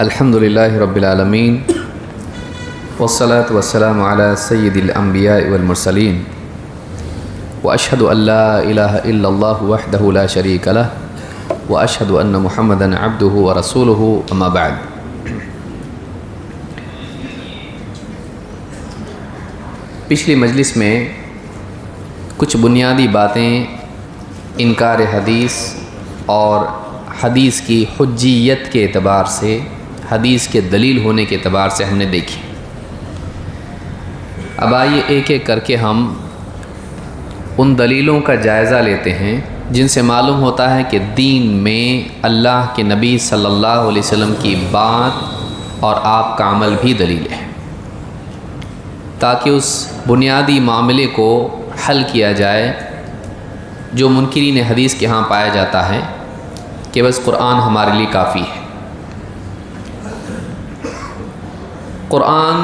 الحمد للہ رب العالمین والصلاة والسلام علی سید الانبیاء والمرسلین واشہد ان لا الہ الا اللہ وحدہ لا شریک لہ واشہد ان محمدا عبدہ ورسولہ اما بعد۔ پچھلی مجلس میں کچھ بنیادی باتیں انکار حدیث اور حدیث کی حجیت کے اعتبار سے، حدیث کے دلیل ہونے کے اعتبار سے ہم نے دیکھی۔ اب آئیے ایک ایک کر کے ہم ان دلیلوں کا جائزہ لیتے ہیں جن سے معلوم ہوتا ہے کہ دین میں اللہ کے نبی صلی اللہ علیہ وسلم کی بات اور آپ کا عمل بھی دلیل ہے، تاکہ اس بنیادی معاملے کو حل کیا جائے جو منکرین حدیث کے ہاں پایا جاتا ہے کہ بس قرآن ہمارے لیے کافی ہے۔ قرآن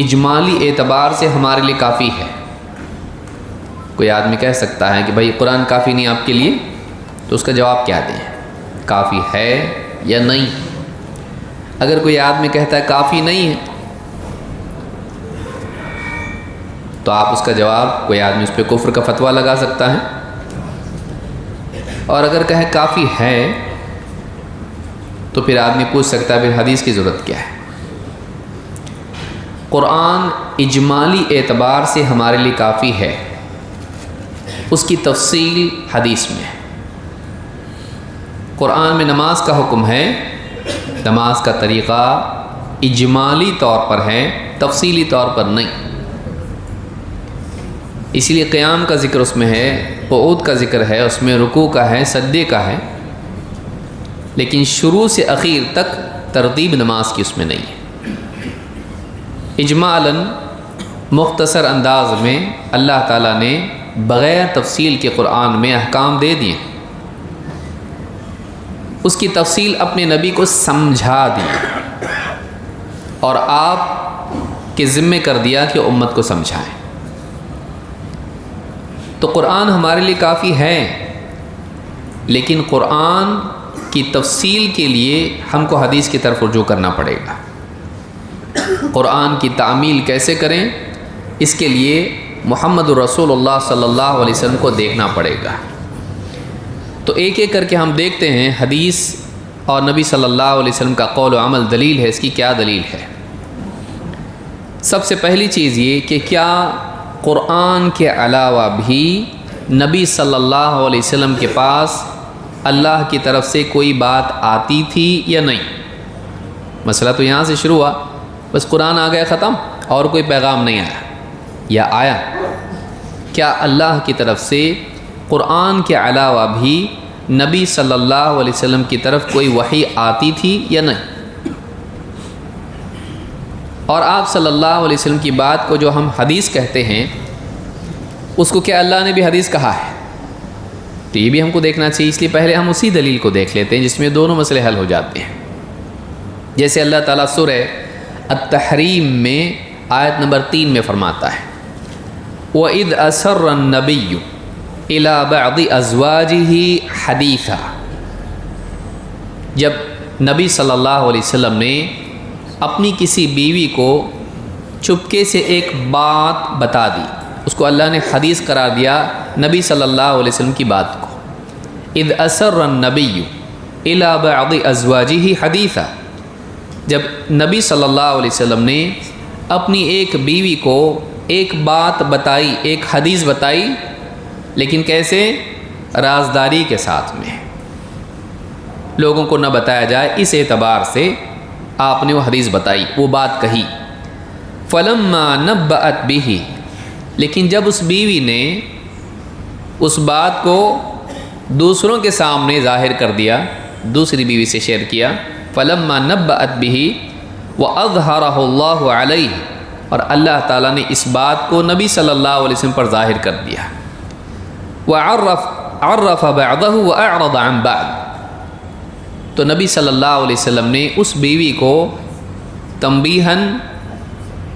اجمالی اعتبار سے ہمارے لیے کافی ہے۔ کوئی آدمی کہہ سکتا ہے کہ بھائی قرآن کافی نہیں آپ کے لیے، تو اس کا جواب کیا دیں؟ کافی ہے یا نہیں؟ اگر کوئی آدمی کہتا ہے کافی نہیں ہے تو آپ اس کا جواب، کوئی آدمی اس پہ کفر کا فتویٰ لگا سکتا ہے، اور اگر کہے کافی ہے تو پھر آدمی پوچھ سکتا ہے پھر حدیث کی ضرورت کیا ہے؟ قرآن اجمالی اعتبار سے ہمارے لیے کافی ہے، اس کی تفصیل حدیث میں ہے۔ قرآن میں نماز کا حکم ہے، نماز کا طریقہ اجمالی طور پر ہے، تفصیلی طور پر نہیں۔ اسی لیے قیام کا ذکر اس میں ہے، قعود کا ذکر ہے، اس میں رکوع کا ہے، سجدے کا ہے، لیکن شروع سے اخیر تک ترتیب نماز کی اس میں نہیں ہے۔ اجمالاً مختصر انداز میں اللہ تعالیٰ نے بغیر تفصیل کے قرآن میں احکام دے دیے، اس کی تفصیل اپنے نبی کو سمجھا دی اور آپ کے ذمے کر دیا کہ امت کو سمجھائیں۔ تو قرآن ہمارے لیے کافی ہے، لیکن قرآن کی تفصیل کے لیے ہم کو حدیث کی طرف رجوع کرنا پڑے گا۔ قرآن کی تعمیل کیسے کریں، اس کے لیے محمد رسول اللہ صلی اللہ علیہ وسلم کو دیکھنا پڑے گا۔ تو ایک ایک کر کے ہم دیکھتے ہیں حدیث اور نبی صلی اللہ علیہ وسلم کا قول و عمل دلیل ہے، اس کی کیا دلیل ہے۔ سب سے پہلی چیز یہ کہ کیا قرآن کے علاوہ بھی نبی صلی اللہ علیہ وسلم کے پاس اللہ کی طرف سے کوئی بات آتی تھی یا نہیں؟ مسئلہ تو یہاں سے شروع ہوا، بس قرآن آ گیا ختم اور کوئی پیغام نہیں آیا، یا آیا؟ کیا اللہ کی طرف سے قرآن کے علاوہ بھی نبی صلی اللہ علیہ وسلم کی طرف کوئی وحی آتی تھی یا نہیں؟ اور آپ صلی اللہ علیہ وسلم کی بات کو جو ہم حدیث کہتے ہیں، اس کو کیا اللہ نے بھی حدیث کہا ہے؟ تو یہ بھی ہم کو دیکھنا چاہیے۔ اس لیے پہلے ہم اسی دلیل کو دیکھ لیتے ہیں جس میں دونوں مسئلے حل ہو جاتے ہیں۔ جیسے اللہ تعالیٰ سورہ التحریم میں آیت نمبر 3 میں فرماتا ہے، وَإِذْ أَسَرَّ النَّبِيُّ إِلَىٰ بَعْضِ أَزْوَاجِهِ حَدِيثًا، جب نبی صلی اللہ علیہ وسلم نے اپنی کسی بیوی کو چپکے سے ایک بات بتا دی، اس کو اللہ نے حدیث قرار دیا نبی صلی اللہ علیہ وسلم کی بات کو۔ اذ اسر النبی الی بعض ازواجہ حدیثا، جب نبی صلی اللہ علیہ وسلم نے اپنی ایک بیوی کو ایک بات بتائی، ایک حدیث بتائی، لیکن کیسے؟ رازداری کے ساتھ میں، لوگوں کو نہ بتایا جائے، اس اعتبار سے آپ نے وہ حدیث بتائی، وہ بات کہی۔ فلما نبأت به، لیکن جب اس بیوی نے اس بات کو دوسروں کے سامنے ظاہر کر دیا، دوسری بیوی سے شیئر کیا، فلما نبأت به وأظهره الله علیہ، اور اللہ تعالیٰ نے اس بات کو نبی صلی اللہ علیہ وسلم پر ظاہر کر دیا۔ وعرف بعضه وأعرض عن بعض، تو نبی صلی اللہ علیہ وسلم نے اس بیوی کو تنبیہاً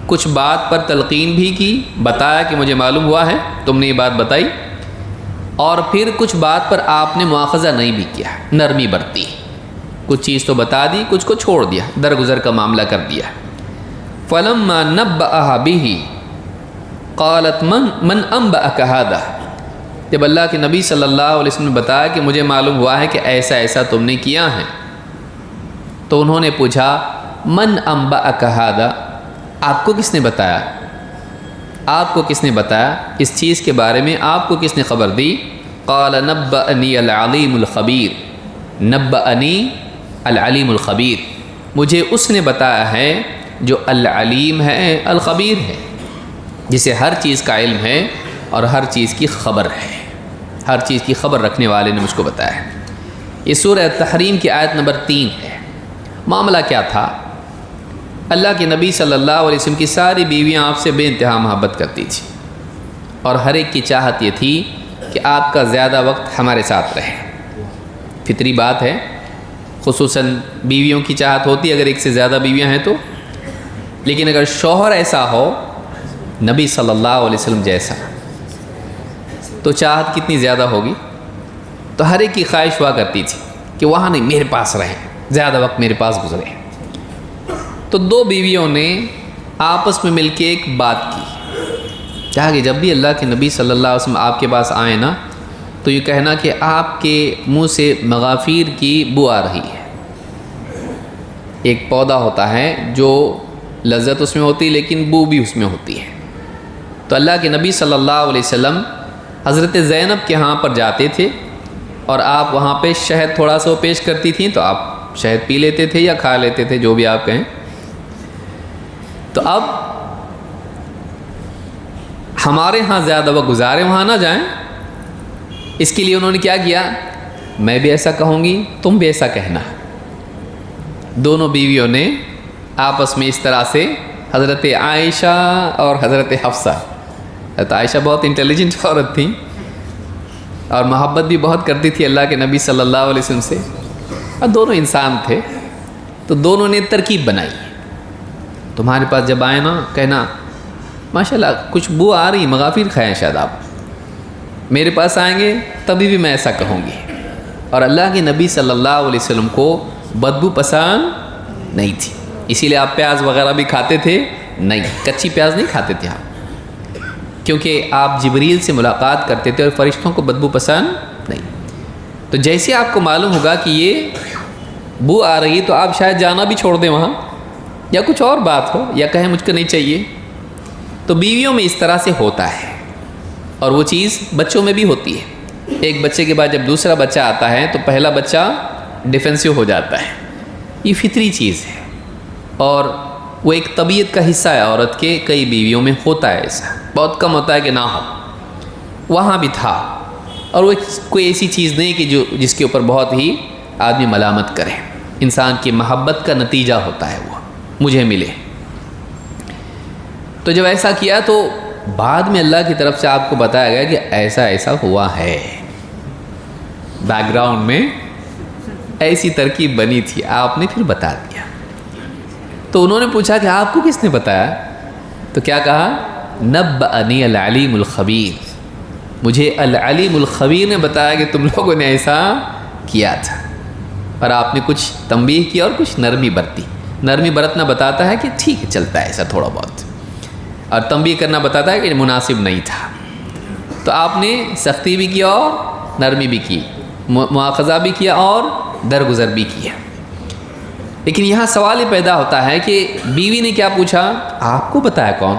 کچھ بات پر تلقین بھی کی، بتایا کہ مجھے معلوم ہوا ہے تم نے یہ بات بتائی، اور پھر کچھ بات پر آپ نے مواخذہ نہیں بھی کیا، نرمی برتی۔ کچھ چیز تو بتا دی، کچھ کو چھوڑ دیا، درگزر کا معاملہ کر دیا۔ فلما نبأها به قالت من انبأك هذا، جب اللہ کے نبی صلی اللہ علیہ وسلم نے بتایا کہ مجھے معلوم ہوا ہے کہ ایسا ایسا تم نے کیا ہے، تو انہوں نے پوچھا من انبأك هذا، آپ کو کس نے بتایا، آپ کو کس نے بتایا اس چیز کے بارے میں، آپ کو کس نے خبر دی؟ قال نبأنی العلیم الخبیر، نبأنی العلیم الخبیر، مجھے اس نے بتایا ہے جو العلیم ہے الخبیر ہے، جسے ہر چیز کا علم ہے اور ہر چیز کی خبر ہے، ہر چیز کی خبر رکھنے والے نے مجھ کو بتایا ہے۔ یہ سورہ تحریم کی آیت نمبر 3 ہے۔ معاملہ کیا تھا؟ اللہ کے نبی صلی اللہ علیہ وسلم کی ساری بیویاں آپ سے بے انتہا محبت کرتی تھیں، اور ہر ایک کی چاہت یہ تھی کہ آپ کا زیادہ وقت ہمارے ساتھ رہے۔ فطری بات ہے، خصوصاً بیویوں کی چاہت ہوتی ہے اگر ایک سے زیادہ بیویاں ہیں تو، لیکن اگر شوہر ایسا ہو نبی صلی اللہ علیہ وسلم جیسا تو چاہت کتنی زیادہ ہوگی۔ تو ہر ایک کی خواہش ہوا کرتی تھی کہ وہاں نہیں، میرے پاس رہیں، زیادہ وقت میرے پاس گزرے۔ تو دو بیویوں نے آپس میں مل کے ایک بات کی، کہا کہ جب بھی اللہ کے نبی صلی اللہ علیہ وسلم آپ کے پاس آئیں نا تو یہ کہنا کہ آپ کے منہ سے مغافیر کی بو آ رہی ہے۔ ایک پودا ہوتا ہے جو لذت اس میں ہوتی ہے لیکن بو بھی اس میں ہوتی ہے۔ تو اللہ کے نبی صلی اللہ علیہ وسلم حضرت زینب کے ہاں پر جاتے تھے، اور آپ وہاں پہ شہد تھوڑا سا پیش کرتی تھیں تو آپ شہد پی لیتے تھے یا کھا لیتے تھے، جو بھی آپ کہیں۔ تو اب ہمارے ہاں زیادہ وقت گزارے، وہاں نہ جائیں، اس کے لیے انہوں نے کیا کیا، میں بھی ایسا کہوں گی، تم بھی ایسا کہنا۔ دونوں بیویوں نے آپس میں اس طرح سے، حضرت عائشہ اور حضرت حفصہ، حضرت عائشہ بہت انٹیلیجنٹ عورت تھیں اور محبت بھی بہت کرتی تھی اللہ کے نبی صلی اللہ علیہ وسلم سے، اور دونوں انسان تھے، تو دونوں نے ترکیب بنائی، تمہارے پاس جب آئے نا کہنا ماشاءاللہ کچھ بو آ رہی، مغافیر کھائیں شاید آپ، میرے پاس آئیں گے تبھی بھی میں ایسا کہوں گی۔ اور اللہ کے نبی صلی اللہ علیہ وسلم کو بدبو پسند نہیں تھی، اسی لیے آپ پیاز وغیرہ بھی کھاتے تھے نہیں، کچی پیاز نہیں کھاتے تھے آپ، کیونکہ آپ جبریل سے ملاقات کرتے تھے اور فرشتوں کو بدبو پسند نہیں۔ تو جیسے آپ کو معلوم ہوگا کہ یہ بو آ رہی تو آپ شاید جانا بھی چھوڑ دیں وہاں، یا کچھ اور بات ہو، یا کہیں مجھ کو نہیں چاہیے۔ تو بیویوں میں اس طرح سے ہوتا ہے، اور وہ چیز بچوں میں بھی ہوتی ہے۔ ایک بچے کے بعد جب دوسرا بچہ آتا ہے تو پہلا بچہ ڈیفینسو ہو جاتا ہے، یہ فطری چیز ہے، اور وہ ایک طبیعت کا حصہ ہے عورت کے، کئی بیویوں میں ہوتا ہے ایسا، بہت کم ہوتا ہے کہ نہ ہو، وہاں بھی تھا، اور وہ کوئی ایسی چیز نہیں کہ جس کے اوپر بہت ہی آدمی ملامت کرے، انسان کی محبت کا نتیجہ ہوتا ہے، وہ مجھے ملے۔ تو جب ایسا کیا تو بعد میں اللہ کی طرف سے آپ کو بتایا گیا کہ ایسا ایسا ہوا ہے، بیک گراؤنڈ میں ایسی ترکیب بنی تھی، آپ نے پھر بتا دیا۔ تو انہوں نے پوچھا کہ آپ کو کس نے بتایا؟ تو کیا کہا؟ نبأنی العلیم الخبیر، مجھے العلیم الخبیر نے بتایا کہ تم لوگوں نے ایسا کیا تھا، اور آپ نے کچھ تنبیہ کی اور کچھ نرمی برتی۔ نرمی برتنا بتاتا ہے کہ ٹھیک ہے چلتا ہے ایسا تھوڑا بہت، اور تنبیہ کرنا بتاتا ہے کہ مناسب نہیں تھا۔ تو آپ نے سختی بھی کی اور نرمی بھی کی، مواخذہ بھی کیا اور درگزر بھی کیا۔ لیکن یہاں سوال یہ پیدا ہوتا ہے کہ بیوی نے کیا پوچھا؟ آپ کو بتایا کون؟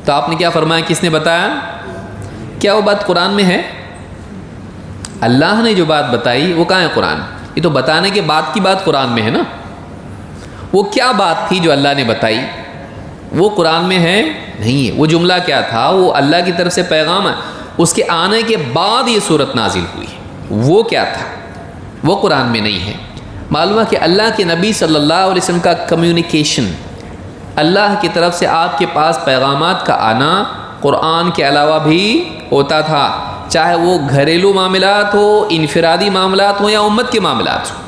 تو آپ نے کیا فرمایا؟ کس نے بتایا؟ کیا وہ بات قرآن میں ہے؟ اللہ نے جو بات بتائی وہ کہاں ہے قرآن؟ یہ تو بتانے کے بعد کی بات قرآن میں ہے نا۔ وہ کیا بات تھی جو اللہ نے بتائی؟ وہ قرآن میں ہے نہیں ہے۔ وہ جملہ کیا تھا؟ وہ اللہ کی طرف سے پیغام ہے، اس کے آنے کے بعد یہ صورت نازل ہوئی، وہ کیا تھا؟ وہ قرآن میں نہیں ہے۔ معلوم ہے کہ اللہ کے نبی صلی اللہ علیہ وسلم کا کمیونیکیشن، اللہ کی طرف سے آپ کے پاس پیغامات کا آنا قرآن کے علاوہ بھی ہوتا تھا، چاہے وہ گھریلو معاملات ہو، انفرادی معاملات ہوں یا امت کے معاملات ہوں۔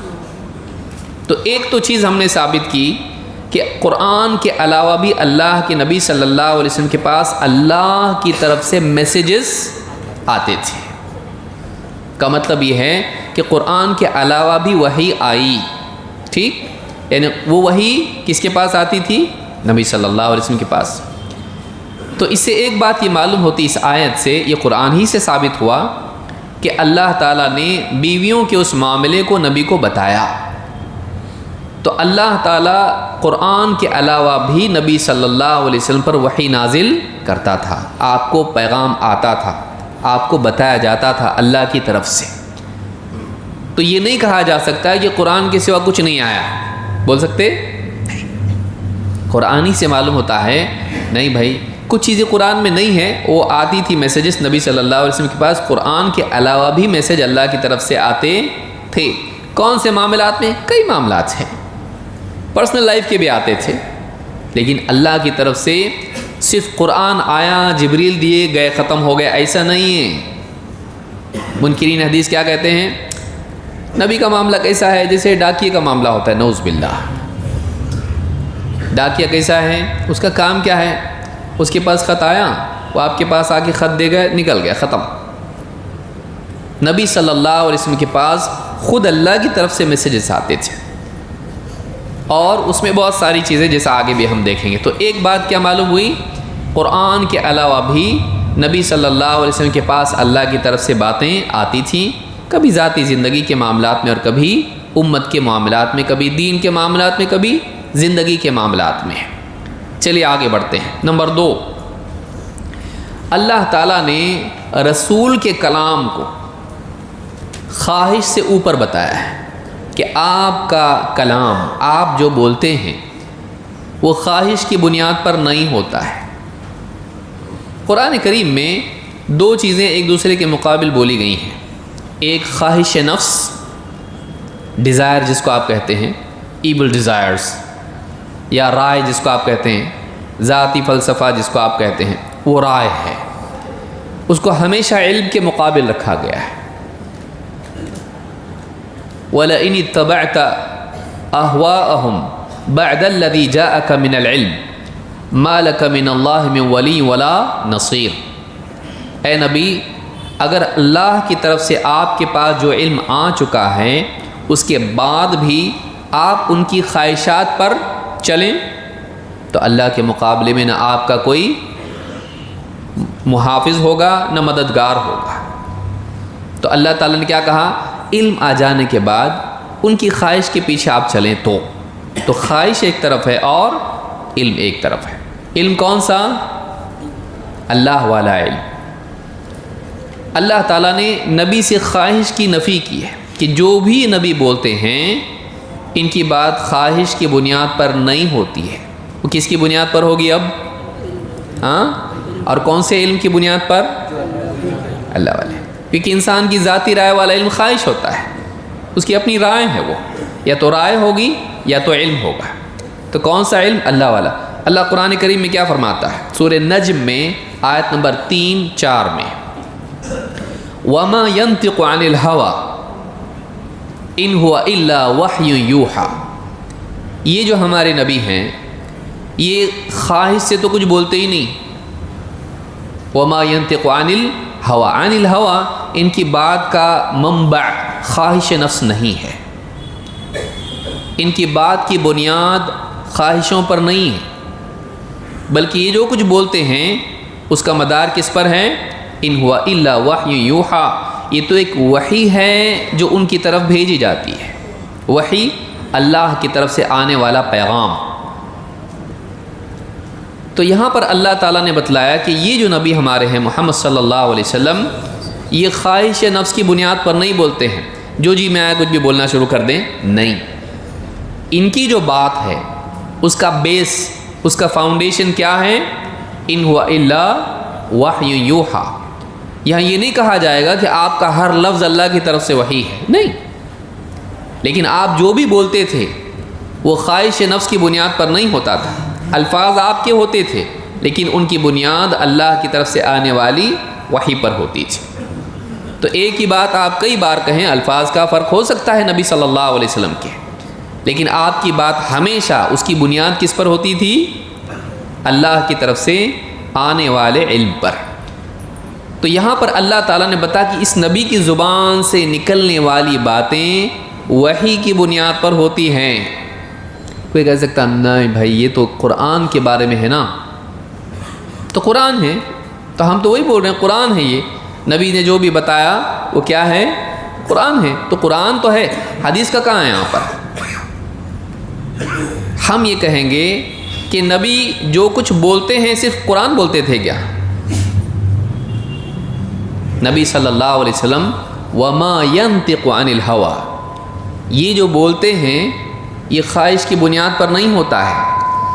تو ایک تو چیز ہم نے ثابت کی کہ قرآن کے علاوہ بھی اللہ کے نبی صلی اللہ علیہ وسلم کے پاس اللہ کی طرف سے میسیجز آتے تھے۔ کا مطلب یہ ہے کہ کہ قرآن کے علاوہ بھی وحی آئی، ٹھیک، یعنی وہ وحی کس کے پاس آتی تھی؟ نبی صلی اللہ علیہ وسلم کے پاس۔ تو اس سے ایک بات یہ معلوم ہوتی اس آیت سے، یہ قرآن ہی سے ثابت ہوا کہ اللہ تعالیٰ نے بیویوں کے اس معاملے کو نبی کو بتایا۔ تو اللہ تعالیٰ قرآن کے علاوہ بھی نبی صلی اللہ علیہ وسلم پر وحی نازل کرتا تھا، آپ کو پیغام آتا تھا، آپ کو بتایا جاتا تھا اللہ کی طرف سے۔ تو یہ نہیں کہا جا سکتا کہ قرآن کے سوا کچھ نہیں آیا، بول سکتے؟ قرآن ہی سے معلوم ہوتا ہے نہیں بھائی، کچھ چیزیں قرآن میں نہیں ہیں، وہ آتی تھی میسیجز نبی صلی اللہ علیہ وسلم کے پاس، قرآن کے علاوہ بھی میسیج اللہ کی طرف سے آتے تھے۔ کون سے معاملات میں؟ کئی معاملات ہیں، پرسنل لائف کے بھی آتے تھے، لیکن اللہ کی طرف سے صرف قرآن آیا، جبریل دیے گئے، ختم ہو گئے، ایسا نہیں ہے۔ منکرین حدیث کیا کہتے ہیں؟ نبی کا معاملہ کیسا ہے؟ جیسے ڈاکیے کا معاملہ ہوتا ہے، نعوذ باللہ۔ ڈاکیہ کیسا ہے؟ اس کا کام کیا ہے؟ اس کے پاس خط آیا، وہ آپ کے پاس آ کے خط دے گئے، نکل گیا، ختم۔ نبی صلی اللہ علیہ وسلم کے پاس خود اللہ کی طرف سے میسیجز آتے تھے، اور اس میں بہت ساری چیزیں جیسا آگے بھی ہم دیکھیں گے۔ تو ایک بات کیا معلوم ہوئی؟ قرآن کے علاوہ بھی نبی صلی اللہ علیہ وسلم کے پاس اللہ کی طرف سے باتیں آتی تھیں، کبھی ذاتی زندگی کے معاملات میں، اور کبھی امت کے معاملات میں، کبھی دین کے معاملات میں، کبھی زندگی کے معاملات میں۔ چلیے آگے بڑھتے ہیں۔ نمبر 2، اللہ تعالیٰ نے رسول کے کلام کو خواہش سے اوپر بتایا ہے کہ آپ کا کلام، آپ جو بولتے ہیں، وہ خواہش کی بنیاد پر نہیں ہوتا ہے۔ قرآن کریم میں دو چیزیں ایک دوسرے کے مقابل بولی گئی ہیں، ایک خواہش نفس، ڈیزائر جس کو آپ کہتے ہیں، ایبل ڈیزائرز، یا رائے جس کو آپ کہتے ہیں، ذاتی فلسفہ جس کو آپ کہتے ہیں، وہ رائے ہے، اس کو ہمیشہ علم کے مقابل رکھا گیا ہے۔ وَلَئِنِ اتَّبَعْتَ أَهْوَاءَهُمْ بَعْدَ الَّذِي جَاءَكَ مِنَ الْعِلْمِ مَا لَكَ مِنَ اللَّهِ مِنْ وَلِيٍّ وَلَا نَصِيرٍ۔ اے نبی، اگر اللہ کی طرف سے آپ کے پاس جو علم آ چکا ہے، اس کے بعد بھی آپ ان کی خواہشات پر چلیں تو اللہ کے مقابلے میں نہ آپ کا کوئی محافظ ہوگا، نہ مددگار ہوگا۔ تو اللہ تعالیٰ نے کیا کہا؟ علم آ جانے کے بعد ان کی خواہش کے پیچھے آپ چلیں تو خواہش ایک طرف ہے اور علم ایک طرف ہے۔ علم کون سا؟ اللہ والا علم۔ اللہ تعالیٰ نے نبی سے خواہش کی نفی کی ہے کہ جو بھی نبی بولتے ہیں ان کی بات خواہش کی بنیاد پر نہیں ہوتی ہے۔ وہ کس کی بنیاد پر ہوگی اب؟ ہاں، اور کون سے علم کی بنیاد پر؟ اللہ والے، کیونکہ انسان کی ذاتی رائے والا علم خواہش ہوتا ہے، اس کی اپنی رائے ہے، وہ یا تو رائے ہوگی یا تو علم ہوگا۔ تو کون سا علم؟ اللہ والا۔ اللہ قرآن کریم میں کیا فرماتا ہے؟ سورہ نجم میں آیت نمبر 3-4 میں، وَمَا يَنطِقُ عَنِ الْهَوَىٰ إِنْ هُوَ إِلَّا وَحْيٌ يُوحَىٰ۔ یہ جو ہمارے نبی ہیں، یہ خواہش سے تو کچھ بولتے ہی نہیں۔ وَمَا يَنطِقُ عَنِ الْهَوَىٰ، عَنِ الْهَوَىٰ، ان کی بات کا منبع خواہش نفس نہیں ہے، ان کی بات کی بنیاد خواہشوں پر نہیں ہے، بلکہ یہ جو کچھ بولتے ہیں اس کا مدار کس پر ہے؟ ان ہوا الا وحی یوحا، یہ تو ایک وحی ہے جو ان کی طرف بھیجی جاتی ہے، وحی اللہ کی طرف سے آنے والا پیغام۔ تو یہاں پر اللہ تعالیٰ نے بتلایا کہ یہ جو نبی ہمارے ہیں محمد صلی اللہ علیہ وسلم، یہ خواہش نفس کی بنیاد پر نہیں بولتے ہیں، جو جی میں آیا کچھ بھی بولنا شروع کر دیں، نہیں۔ ان کی جو بات ہے اس کا بیس، اس کا فاؤنڈیشن کیا ہے؟ ان ہوا الا وحی یوحا۔ یہاں یہ نہیں کہا جائے گا کہ آپ کا ہر لفظ اللہ کی طرف سے وحی ہے، نہیں، لیکن آپ جو بھی بولتے تھے وہ خواہش نفس کی بنیاد پر نہیں ہوتا تھا، الفاظ آپ کے ہوتے تھے لیکن ان کی بنیاد اللہ کی طرف سے آنے والی وحی پر ہوتی تھی۔ تو ایک ہی بات آپ کئی بار کہیں، الفاظ کا فرق ہو سکتا ہے نبی صلی اللہ علیہ وسلم کے، لیکن آپ کی بات ہمیشہ اس کی بنیاد کس پر ہوتی تھی؟ اللہ کی طرف سے آنے والے علم پر۔ تو یہاں پر اللہ تعالیٰ نے بتا کہ اس نبی کی زبان سے نکلنے والی باتیں وحی کی بنیاد پر ہوتی ہیں۔ کوئی کہہ سکتا نہیں بھائی یہ تو قرآن کے بارے میں ہے نا، تو قرآن ہے تو ہم تو وہی بول رہے ہیں قرآن ہے، یہ نبی نے جو بھی بتایا وہ کیا ہے؟ قرآن ہے، تو قرآن تو ہے، حدیث کا کہاں ہے یہاں پر؟ ہم یہ کہیں گے کہ نبی جو کچھ بولتے ہیں صرف قرآن بولتے تھے کیا؟ نبی صلی اللہ علیہ وسلم وما ينطق عن الهوى، یہ جو بولتے ہیں یہ خواہش کی بنیاد پر نہیں ہوتا ہے،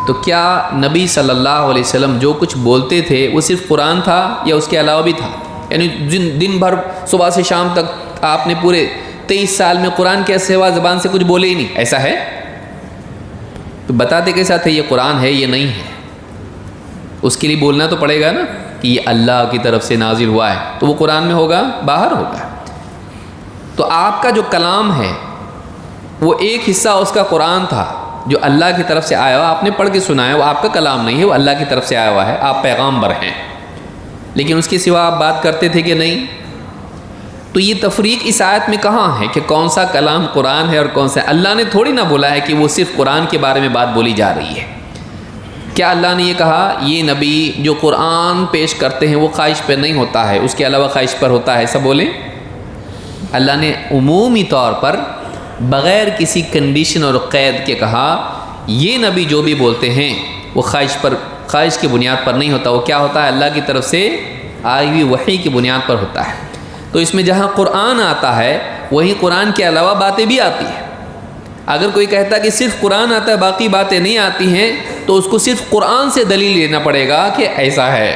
تو کیا نبی صلی اللہ علیہ وسلم جو کچھ بولتے تھے وہ صرف قرآن تھا یا اس کے علاوہ بھی تھا؟ یعنی دن بھر صبح سے شام تک آپ نے پورے 23 سال میں قرآن کے سوا زبان سے کچھ بولے ہی نہیں، ایسا ہے؟ تو بتاتے کیسا تھے یہ قرآن ہے یہ نہیں ہے؟ اس کے لیے بولنا تو پڑے گا نا کہ یہ اللہ کی طرف سے نازل ہوا ہے، تو وہ قرآن میں ہوگا باہر ہوگا۔ تو آپ کا جو کلام ہے وہ ایک حصہ اس کا قرآن تھا جو اللہ کی طرف سے آیا ہوا، آپ نے پڑھ کے سنایا، وہ آپ کا کلام نہیں ہے، وہ اللہ کی طرف سے آیا ہوا ہے، آپ پیغامبر ہیں، لیکن اس کے سوا آپ بات کرتے تھے کہ نہیں؟ تو یہ تفریق اس آیت میں کہاں ہے کہ کون سا کلام قرآن ہے اور کون سا؟ اللہ نے تھوڑی نہ بولا ہے کہ وہ صرف قرآن کے بارے میں بات بولی جا رہی ہے۔ کیا اللہ نے یہ کہا یہ نبی جو قرآن پیش کرتے ہیں وہ خواہش پہ نہیں ہوتا ہے، اس کے علاوہ خواہش پر ہوتا ہے، ایسا بولیں؟ اللہ نے عمومی طور پر بغیر کسی کنڈیشن اور قید کے کہا یہ نبی جو بھی بولتے ہیں وہ خواہش کی بنیاد پر نہیں ہوتا، وہ کیا ہوتا ہے؟ اللہ کی طرف سے آئی ہوئی وحی کی بنیاد پر ہوتا ہے۔ تو اس میں جہاں قرآن آتا ہے وہیں قرآن کے علاوہ باتیں بھی آتی ہیں۔ اگر کوئی کہتا کہ صرف قرآن آتا ہے باقی باتیں نہیں آتی ہیں تو اس کو صرف قرآن سے دلیل لینا پڑے گا کہ ایسا ہے،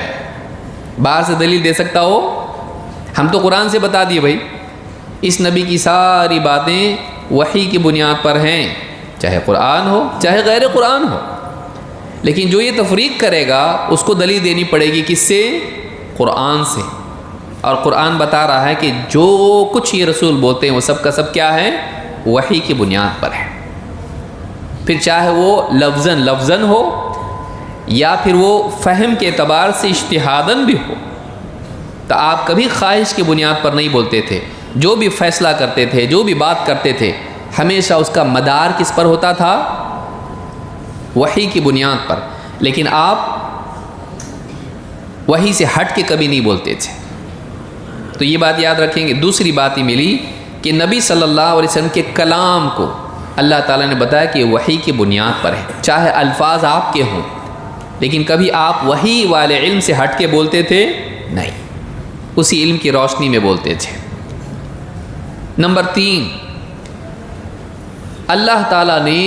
باہر سے دلیل دے سکتا ہو؟ ہم تو قرآن سے بتا دیے بھائی اس نبی کی ساری باتیں وحی کی بنیاد پر ہیں، چاہے قرآن ہو چاہے غیر قرآن ہو، لیکن جو یہ تفریق کرے گا اس کو دلیل دینی پڑے گی کس سے؟ قرآن سے۔ اور قرآن بتا رہا ہے کہ جو کچھ یہ رسول بولتے ہیں وہ سب کا سب کیا ہے؟ وحی کی بنیاد پر ہے، پھر چاہے وہ لفظاً ہو یا پھر وہ فہم کے اعتبار سے اجتہاداً بھی ہو، تو آپ کبھی خواہش کی بنیاد پر نہیں بولتے تھے۔ جو بھی فیصلہ کرتے تھے، جو بھی بات کرتے تھے، ہمیشہ اس کا مدار کس پر ہوتا تھا؟ وحی کی بنیاد پر، لیکن آپ وحی سے ہٹ کے کبھی نہیں بولتے تھے۔ تو یہ بات یاد رکھیں گے۔ دوسری بات یہ ملی کہ نبی صلی اللہ علیہ وسلم کے کلام کو اللہ تعالیٰ نے بتایا کہ وحی کی بنیاد پر ہے، چاہے الفاظ آپ کے ہوں، لیکن کبھی آپ وحی والے علم سے ہٹ کے بولتے تھے نہیں، اسی علم کی روشنی میں بولتے تھے۔ نمبر 3، اللہ تعالیٰ نے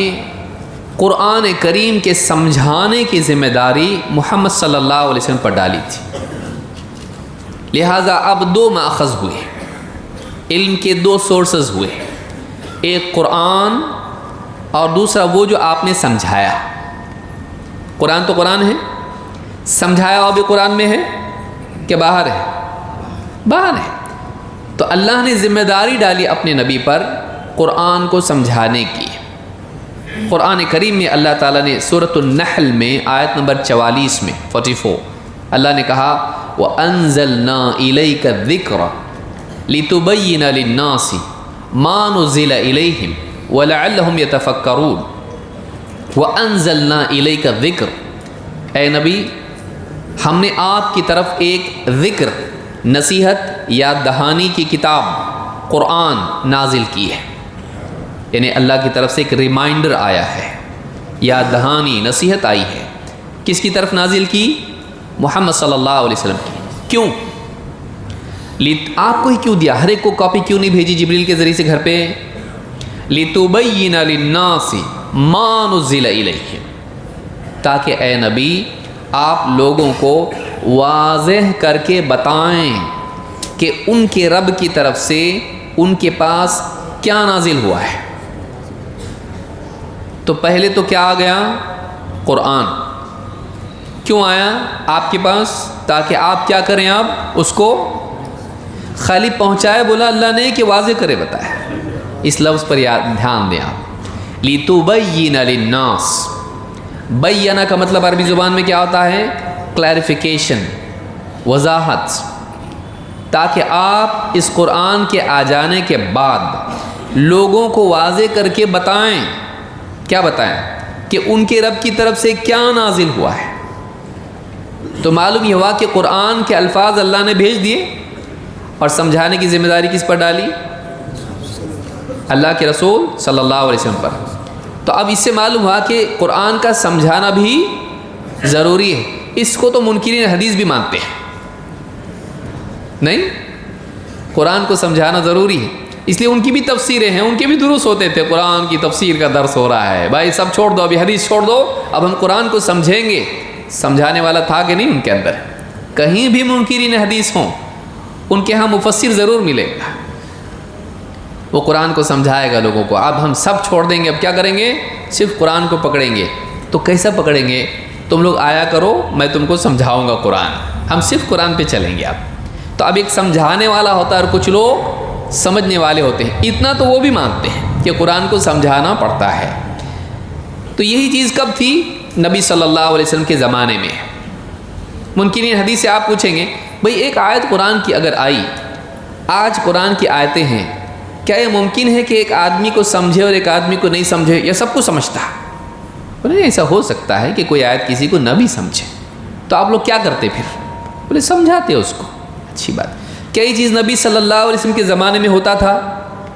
قرآن کریم کے سمجھانے کی ذمہ داری محمد صلی اللہ علیہ وسلم پر ڈالی تھی، لہٰذا اب 2 ماخذ ہوئے، علم کے 2 سورسز ہوئے، ایک قرآن اور دوسرا وہ جو آپ نے سمجھایا۔ قرآن تو قرآن ہے، سمجھایا اور بھی قرآن میں ہے کہ باہر ہے؟ باہر ہے۔ تو اللہ نے ذمہ داری ڈالی اپنے نبی پر قرآن کو سمجھانے کی۔ قرآن کریم میں اللہ تعالیٰ نے سورۃ النحل میں آیت نمبر 44 میں 44 اللہ نے کہا وَأَنزَلْنَا إِلَيْكَ الذِّكْرَ لِتُبَيِّنَ لِلنَّاسِ مَا نُزِّلَ إِلَيْهِمْ وَلَعَلَّهُمْ يَتَفَكَّرُونَ وَأَنزَلْنَا إِلَيْكَ الذِّكْرَ، اے نبی ہم نے آپ کی طرف ایک ذکر، نصیحت یا دہانی کی کتاب قرآن نازل کی ہے، یعنی اللہ کی طرف سے ایک ریمائنڈر آیا ہے یا دہانی نصیحت آئی ہے۔ کس کی طرف نازل کی؟ محمد صلی اللہ علیہ وسلم کی۔ کیوں؟ آپ کو ہی کیوں دیا؟ ہر ایک کو کاپی کیوں نہیں بھیجی جبریل کے ذریعے سے گھر پہ؟ لِتُبَيِّنَ لِلنَّاسِ مَا نُزِّلَ إِلَيْهِمْ، تاکہ اے نبی آپ لوگوں کو واضح کر کے بتائیں کہ ان کے رب کی طرف سے ان کے پاس کیا نازل ہوا ہے۔ تو پہلے تو کیا آ گیا؟ قرآن۔ کیوں آیا آپ کے پاس؟ تاکہ آپ کیا کریں؟ آپ اس کو خالی پہنچائے بولا اللہ نے کہ واضح کرے بتایا۔ اس لفظ پر دھیان دیں آپ، لِتُبَيِّنَ لِلنَّاسِ، بیانہ کا مطلب عربی زبان میں کیا ہوتا ہے؟ کلیریفیکیشن، وضاحت۔ تاکہ آپ اس قرآن کے آ جانے کے بعد لوگوں کو واضح کر کے بتائیں. کیا بتائیں؟ کہ ان کے رب کی طرف سے کیا نازل ہوا ہے. تو معلوم یہ ہوا کہ قرآن کے الفاظ اللہ نے بھیج دیے اور سمجھانے کی ذمہ داری کس پر ڈالی؟ اللہ کے رسول صلی اللہ علیہ وسلم پر. تو اب اس سے معلوم ہوا کہ قرآن کا سمجھانا بھی ضروری ہے. اس کو تو منکرین حدیث بھی مانتے ہیں. نہیں، قرآن کو سمجھانا ضروری ہے، اس لیے ان کی بھی تفسیریں ہیں، ان کے بھی دروس ہوتے تھے. قرآن کی تفسیر کا درس ہو رہا ہے، بھائی سب چھوڑ دو، ابھی حدیث چھوڑ دو، اب ہم قرآن کو سمجھیں گے. سمجھانے والا تھا کہ نہیں ان کے اندر؟ کہیں بھی منکرین حدیث ہوں، ان کے ہاں مفسر ضرور ملے گا، وہ قرآن کو سمجھائے گا لوگوں کو. اب ہم سب چھوڑ دیں گے، اب کیا کریں گے؟ صرف قرآن کو پکڑیں گے. تو کیسا پکڑیں گے؟ تم لوگ آیا کرو، میں تم کو سمجھاؤں گا قرآن، ہم صرف قرآن پہ چلیں گے. اب تو اب ایک سمجھانے والا ہوتا ہے اور کچھ لوگ سمجھنے والے ہوتے ہیں. اتنا تو وہ بھی مانتے ہیں کہ قرآن کو سمجھانا پڑتا ہے. تو یہی چیز کب تھی؟ نبی صلی اللہ علیہ وسلم کے زمانے میں. منکرین حدیث سے آپ پوچھیں گے بھئی ایک آیت قرآن کی اگر آئی، آج قرآن کی آیتیں ہیں، کیا یہ ممکن ہے کہ ایک آدمی کو سمجھے اور ایک آدمی کو نہیں سمجھے، یا سب کو سمجھتا ہے؟ بولے نہیں، ایسا ہو سکتا ہے کہ کوئی آیت کسی کو نہ بھی سمجھے. تو آپ لوگ کیا کرتے پھر؟ بولے سمجھاتے اس کو. اچھی بات. کیا یہ چیز نبی صلی اللہ علیہ وسلم کے زمانے میں ہوتا تھا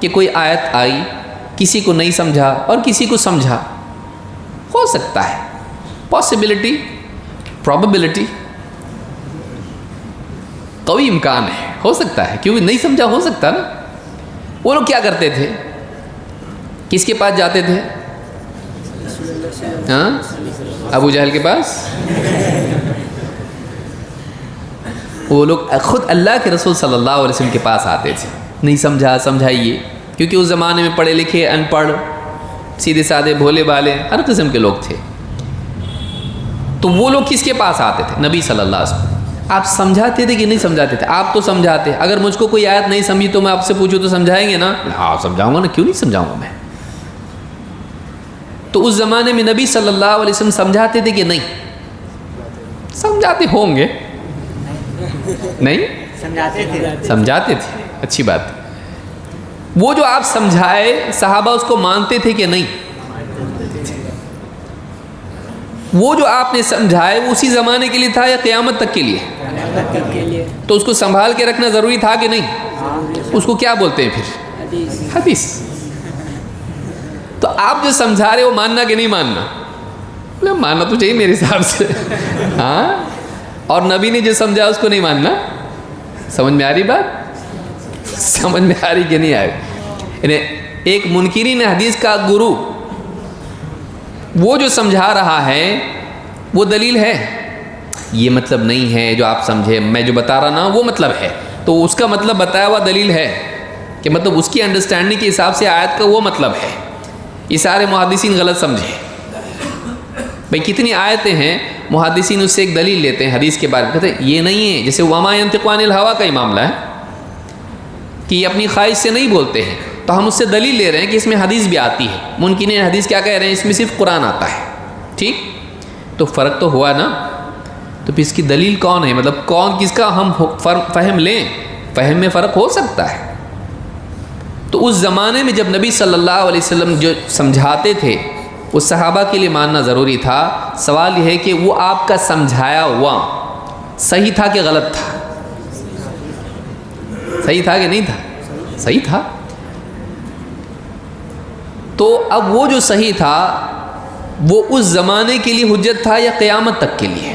کہ کوئی آیت آئی، کسی کو نہیں سمجھا اور کسی کو سمجھا؟ ہو سکتا ہے، پاسبلٹی، پرابیبلٹی، قوی امکان ہے، ہو سکتا ہے، کیونکہ نہیں سمجھا ہو سکتا نا. وہ لوگ کیا کرتے تھے؟ کس کے پاس جاتے تھے؟ ہاں، ابو جہل کے پاس. وہ لوگ خود اللہ کے رسول صلی اللہ علیہ وسلم کے پاس آتے تھے، نہیں سمجھا، سمجھائیے. کیونکہ اس زمانے میں پڑھے لکھے، ان پڑھ، سیدھے سادے، بھولے بالے، ہر قسم کے لوگ تھے. تو وہ لوگ کس کے پاس آتے تھے؟ نبی صلی اللہ علیہ وسلم. آپ سمجھاتے تھے کہ نہیں سمجھاتے تھے؟ آپ تو سمجھاتے. اگر مجھ کو کوئی آیت نہیں سمجھی تو میں آپ سے پوچھوں تو سمجھائیں گے نا؟ ہاں سمجھاؤں گا نا، کیوں نہیں سمجھاؤں گا میں. تو اس زمانے میں نبی صلی اللہ علیہ وسلم سمجھاتے تھے کہ نہیں؟ سمجھاتے ہوں گے، نہیں سمجھاتے تھے. اچھی بات. وہ جو آپ سمجھائے صحابہ اس کو مانتے تھے کہ نہیں؟ وہ جو آپ نے سمجھائے وہ اسی زمانے کے لیے تھا یا قیامت تک کے لیے؟ تو اس کو سنبھال کے رکھنا ضروری تھا کہ نہیں؟ اس کو کیا بولتے ہیں پھر؟ حدیث. تو آپ جو سمجھا رہے وہ ماننا کہ نہیں ماننا؟ ماننا تو چاہیے میرے حساب سے. ہاں، اور نبی نے جو سمجھا اس کو نہیں ماننا. سمجھ میں آ رہی بات؟ سمجھ میں آ رہی کہ نہیں آ رہی؟ ایک منکرین حدیث کا گرو وہ جو سمجھا رہا ہے وہ دلیل ہے، یہ مطلب نہیں ہے جو آپ سمجھے، میں جو بتا رہا نا وہ مطلب ہے. تو اس کا مطلب بتایا ہوا دلیل ہے کہ مطلب اس کی انڈرسٹینڈنگ کے حساب سے آیت کا وہ مطلب ہے. یہ سارے محدثین غلط سمجھے. بھئی کتنی آیتیں ہیں، محدثین اس سے ایک دلیل لیتے ہیں حدیث کے بارے میں، کہتے ہیں یہ نہیں ہے. جیسے وما ينطق عن الهوى کا ہی معاملہ ہے کہ یہ اپنی خواہش سے نہیں بولتے ہیں، تو ہم اس سے دلیل لے رہے ہیں کہ اس میں حدیث بھی آتی ہے. منکرین حدیث کیا کہہ رہے ہیں؟ اس میں صرف قرآن آتا ہے. ٹھیک، تو فرق تو ہوا نا. تو پھر اس کی دلیل کون ہے؟ مطلب کون کس کا ہم فہم لیں؟ فہم میں فرق ہو سکتا ہے. تو اس زمانے میں جب نبی صلی اللہ علیہ وسلم جو سمجھاتے تھے وہ صحابہ کے لیے ماننا ضروری تھا. سوال یہ ہے کہ وہ آپ کا سمجھایا ہوا صحیح تھا کہ غلط تھا؟ صحیح تھا کہ نہیں تھا؟ صحیح تھا. تو اب وہ جو صحیح تھا وہ اس زمانے کے لیے حجت تھا یا قیامت تک کے لیے؟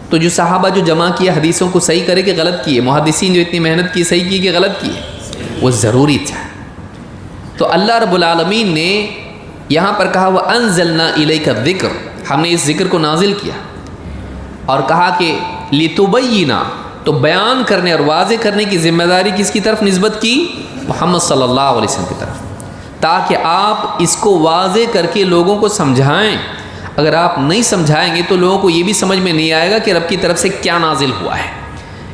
تو جو صحابہ جو جمع کیا حدیثوں کو صحیح کرے کہ غلط کیے، محدثین جو اتنی محنت کی صحیح کی کہ غلط کیے، وہ ضروری تھا. تو اللہ رب العالمین نے یہاں پر کہا وَأَنزَلْنَا إِلَيْكَ الذِّكْرَ، ہم نے اس ذکر کو نازل کیا اور کہا کہ لِتُبَيِّنَ، تو بیان کرنے اور واضح کرنے کی ذمہ داری کس کی طرف نسبت کی؟ محمد صلی اللہ علیہ وسلم کی طرف، تاکہ آپ اس کو واضح کر کے لوگوں کو سمجھائیں. اگر آپ نہیں سمجھائیں گے تو لوگوں کو یہ بھی سمجھ میں نہیں آئے گا کہ رب کی طرف سے کیا نازل ہوا ہے.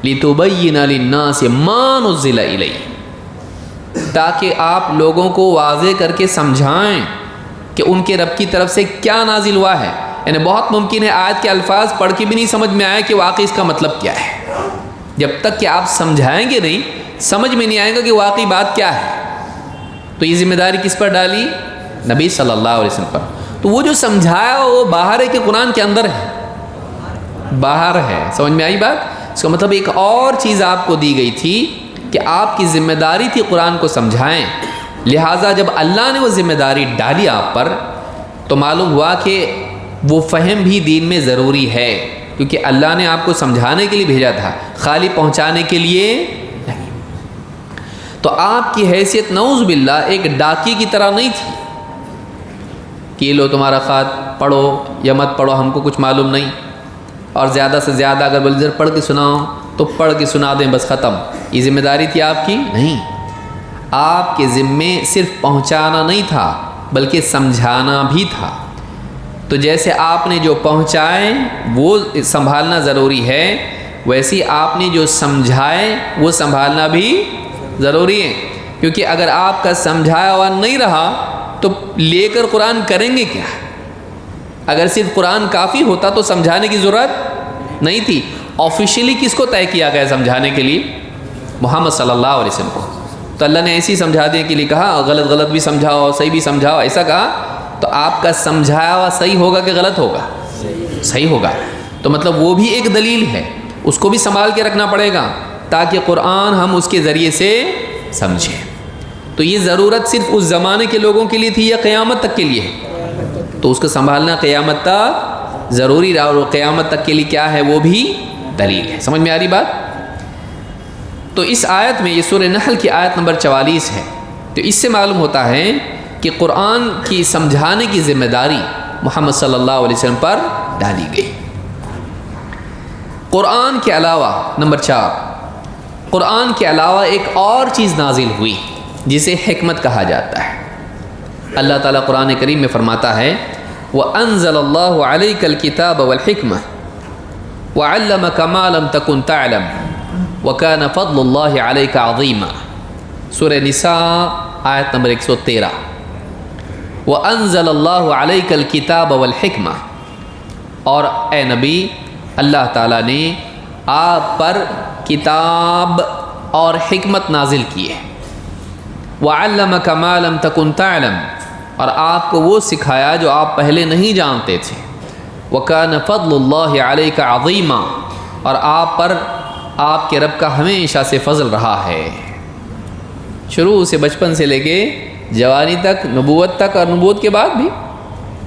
لِتُبَيِّنَ لِلنَّاسِ مَا نُزِّلَ إِلَيْهِ، تاکہ آپ لوگوں کو واضح کر کے سمجھائیں کہ ان کے رب کی طرف سے کیا نازل ہوا ہے. یعنی بہت ممکن ہے آیت کے الفاظ پڑھ کے بھی نہیں سمجھ میں آئے کہ واقعی اس کا مطلب کیا ہے. جب تک کہ آپ سمجھائیں گے نہیں سمجھ میں نہیں آئے گا کہ واقعی بات کیا ہے. تو یہ ذمہ داری کس پر ڈالی؟ نبی صلی اللہ علیہ وسلم پر. تو وہ جو سمجھایا وہ باہر ہے کہ قرآن کے اندر ہے؟ باہر ہے. سمجھ میں آئی بات؟ اس کا مطلب ایک اور چیز آپ کو دی گئی تھی کہ آپ کی ذمہ داری تھی قرآن کو سمجھائیں. لہٰذا جب اللہ نے وہ ذمہ داری ڈالی آپ پر تو معلوم ہوا کہ وہ فہم بھی دین میں ضروری ہے، کیونکہ اللہ نے آپ کو سمجھانے کے لیے بھیجا تھا، خالی پہنچانے کے لیے نہیں. تو آپ کی حیثیت نعوذ باللہ ایک ڈاکی کی طرح نہیں تھی کہ یہ لو تمہارا خط پڑھو یا مت پڑھو، ہم کو کچھ معلوم نہیں، اور زیادہ سے زیادہ اگر بولے پڑھ کے سناؤ تو پڑھ کے سنا دیں بس ختم. یہ ذمہ داری تھی آپ کی؟ نہیں. آپ کے ذمے صرف پہنچانا نہیں تھا بلکہ سمجھانا بھی تھا. تو جیسے آپ نے جو پہنچائے وہ سنبھالنا ضروری ہے، ویسے آپ نے جو سمجھائے وہ سنبھالنا بھی ضروری ہے. کیونکہ اگر آپ کا سمجھایا ہوا نہیں رہا تو لے کر قرآن کریں گے کیا؟ اگر صرف قرآن کافی ہوتا تو سمجھانے کی ضرورت نہیں تھی. آفیشیلی کس کو طے کیا گیا سمجھانے کے لیے؟ محمد صلی اللہ علیہ وسلم کو. تو اللہ نے ایسی سمجھانے کے لیے کہا، غلط بھی سمجھاؤ صحیح بھی سمجھاؤ، ایسا کہا. تو آپ کا سمجھایا ہوا صحیح ہوگا کہ غلط ہوگا؟ صحیح ہوگا. تو مطلب وہ بھی ایک دلیل ہے، اس کو بھی سنبھال کے رکھنا پڑے گا تاکہ قرآن ہم اس کے ذریعے سے سمجھیں. تو یہ ضرورت صرف اس زمانے کے لوگوں کے لیے تھی یا قیامت تک کے لیے ہے؟ تو اس کو سنبھالنا قیامت تک ضروری رہا، اور قیامت تک کے لیے کیا ہے؟ وہ بھی دلیل ہے. سمجھ میں آ رہی بات؟ تو اس آیت میں، یہ سورہ نحل کی آیت نمبر 44 ہے، تو اس سے معلوم ہوتا ہے کہ قرآن کی سمجھانے کی ذمہ داری محمد صلی اللہ علیہ وسلم پر ڈالی گئی. قرآن کے علاوہ نمبر 4، قرآن کے علاوہ ایک اور چیز نازل ہوئی جسے حکمت کہا جاتا ہے. اللہ تعالیٰ قرآن کریم میں فرماتا ہے وَأَنزَلَ اللَّهُ عَلَيْكَ الْكِتَابَ وَالْحِكْمَةَ وَعَلَّمَكَ مَا لَمْ تَكُنْ تَعْلَمُ وَكَانَ فَضْلُ اللَّهِ عَلَيْكَ عَظِيمًا. سورہ نساء آیت نمبر 113. وَأَنزَلَ اللَّهُ عَلَيْكَ الْكِتَابَ وَالْحِكْمَةَ، اور اے نبی اللہ تعالیٰ نے آپ پر کتاب اور حکمت نازل کی ہے. وَعَلَّمَكَ مَا لَمْ تَكُنْ تَعْلَمُ، اور آپ کو وہ سکھایا جو آپ پہلے نہیں جانتے تھے. وَكَانَ فَضْلُ اللَّهِ عَلَيْكَ عَظِيمًا، اور آپ پر آپ کے رب کا ہمیشہ سے فضل رہا ہے، شروع سے بچپن سے لے کے جوانی تک، نبوت تک، اور نبوت کے بعد بھی.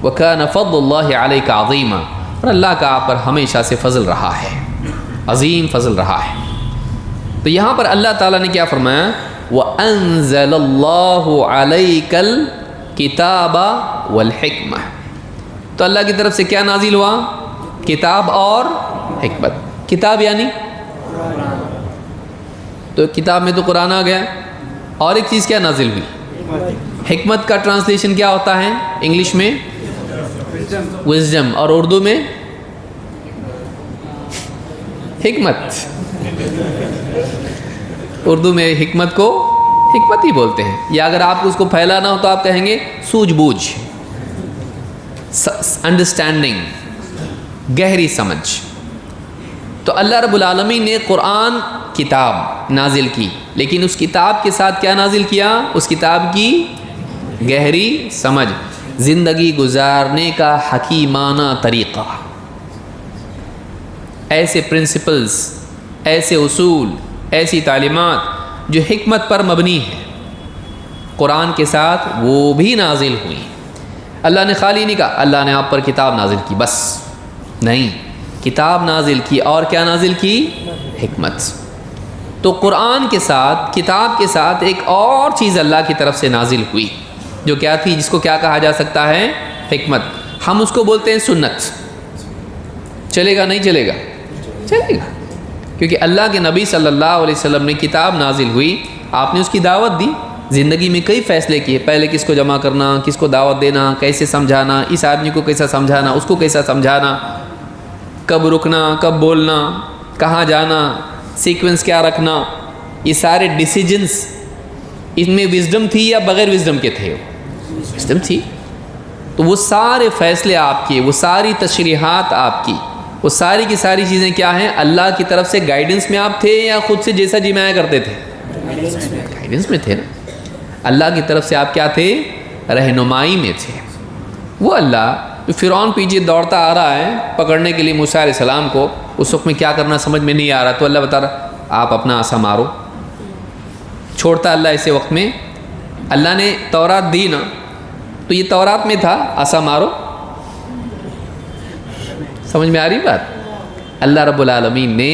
وَكَانَ فَضْلُ اللَّهِ عَلَيْكَ عَظِيمًا، اور اللہ کا آپ پر ہمیشہ سے فضل رہا ہے، عظیم فضل رہا ہے. تو یہاں پر اللہ تعالیٰ نے کیا فرمایا؟ وَأَنزَلَ اللَّهُ عَلَيْكَ الْكِتَابَ وَالْحِكْمَةَ. تو اللہ کی طرف سے کیا نازل ہوا؟ کتاب اور حکمت. کتاب یعنی تو کتاب میں تو قرآن آ گیا، اور ایک چیز کیا نازل ہوئی؟ حکمت کا ٹرانسلیشن کیا ہوتا ہے انگلش میں؟ وزڈم، اور اردو میں حکمت. اردو میں حکمت کو حکمت ہی بولتے ہیں، یا اگر آپ کو اس کو پھیلانا ہو تو آپ کہیں گے سوجھ بوجھ، انڈرسٹینڈنگ، گہری سمجھ. تو اللہ رب العالمین نے قرآن کتاب نازل کی، لیکن اس کتاب کے ساتھ کیا نازل کیا؟ اس کتاب کی گہری سمجھ، زندگی گزارنے کا حکیمانہ طریقہ، ایسے پرنسپلز، ایسے اصول، ایسی تعلیمات جو حکمت پر مبنی ہے، قرآن کے ساتھ وہ بھی نازل ہوئی. اللہ نے خالی نہیں کہا اللہ نے آپ پر کتاب نازل کی بس، نہیں، کتاب نازل کی اور کیا نازل کی؟ حکمت. تو قرآن کے ساتھ، کتاب کے ساتھ ایک اور چیز اللہ کی طرف سے نازل ہوئی جو کیا تھی؟ جس کو کیا کہا جا سکتا ہے؟ حکمت. ہم اس کو بولتے ہیں سنت. چلے گا نہیں چلے گا؟ چلے گا، کیونکہ اللہ کے نبی صلی اللہ علیہ وسلم نے کتاب نازل ہوئی، آپ نے اس کی دعوت دی، زندگی میں کئی فیصلے کیے، پہلے کس کو جمع کرنا، کس کو دعوت دینا، کیسے سمجھانا، اس آدمی کو کیسا سمجھانا، اس کو کیسا سمجھانا، کب رکنا، کب بولنا، کہاں جانا، سیکوینس کیا رکھنا، یہ سارے ڈیسیجنز، ان میں وزڈم تھی یا بغیر وزڈم کے تھے؟ وزڈم تھی. تو وہ سارے فیصلے آپ کی، وہ ساری تشریحات آپ کی، وہ ساری کی ساری چیزیں کیا ہیں؟ اللہ کی طرف سے گائیڈنس میں آپ تھے یا خود سے جیسا جی میں کرتے تھے؟ گائیڈنس میں تھے نا. اللہ کی طرف سے آپ کیا تھے؟ رہنمائی میں تھے. وہ اللہ جو فرعون پیچھے دوڑتا آ رہا ہے پکڑنے کے لیے موسیٰ علیہ السلام کو، اس وقت میں کیا کرنا سمجھ میں نہیں آ رہا، تو اللہ بتا رہا آپ اپنا عصا مارو. چھوڑتا اللہ ایسے وقت میں. اللہ نے تورات دی نا، تو یہ تورات میں تھا عصا مارو. سمجھ میں آ رہی بات؟ اللہ رب العالمین نے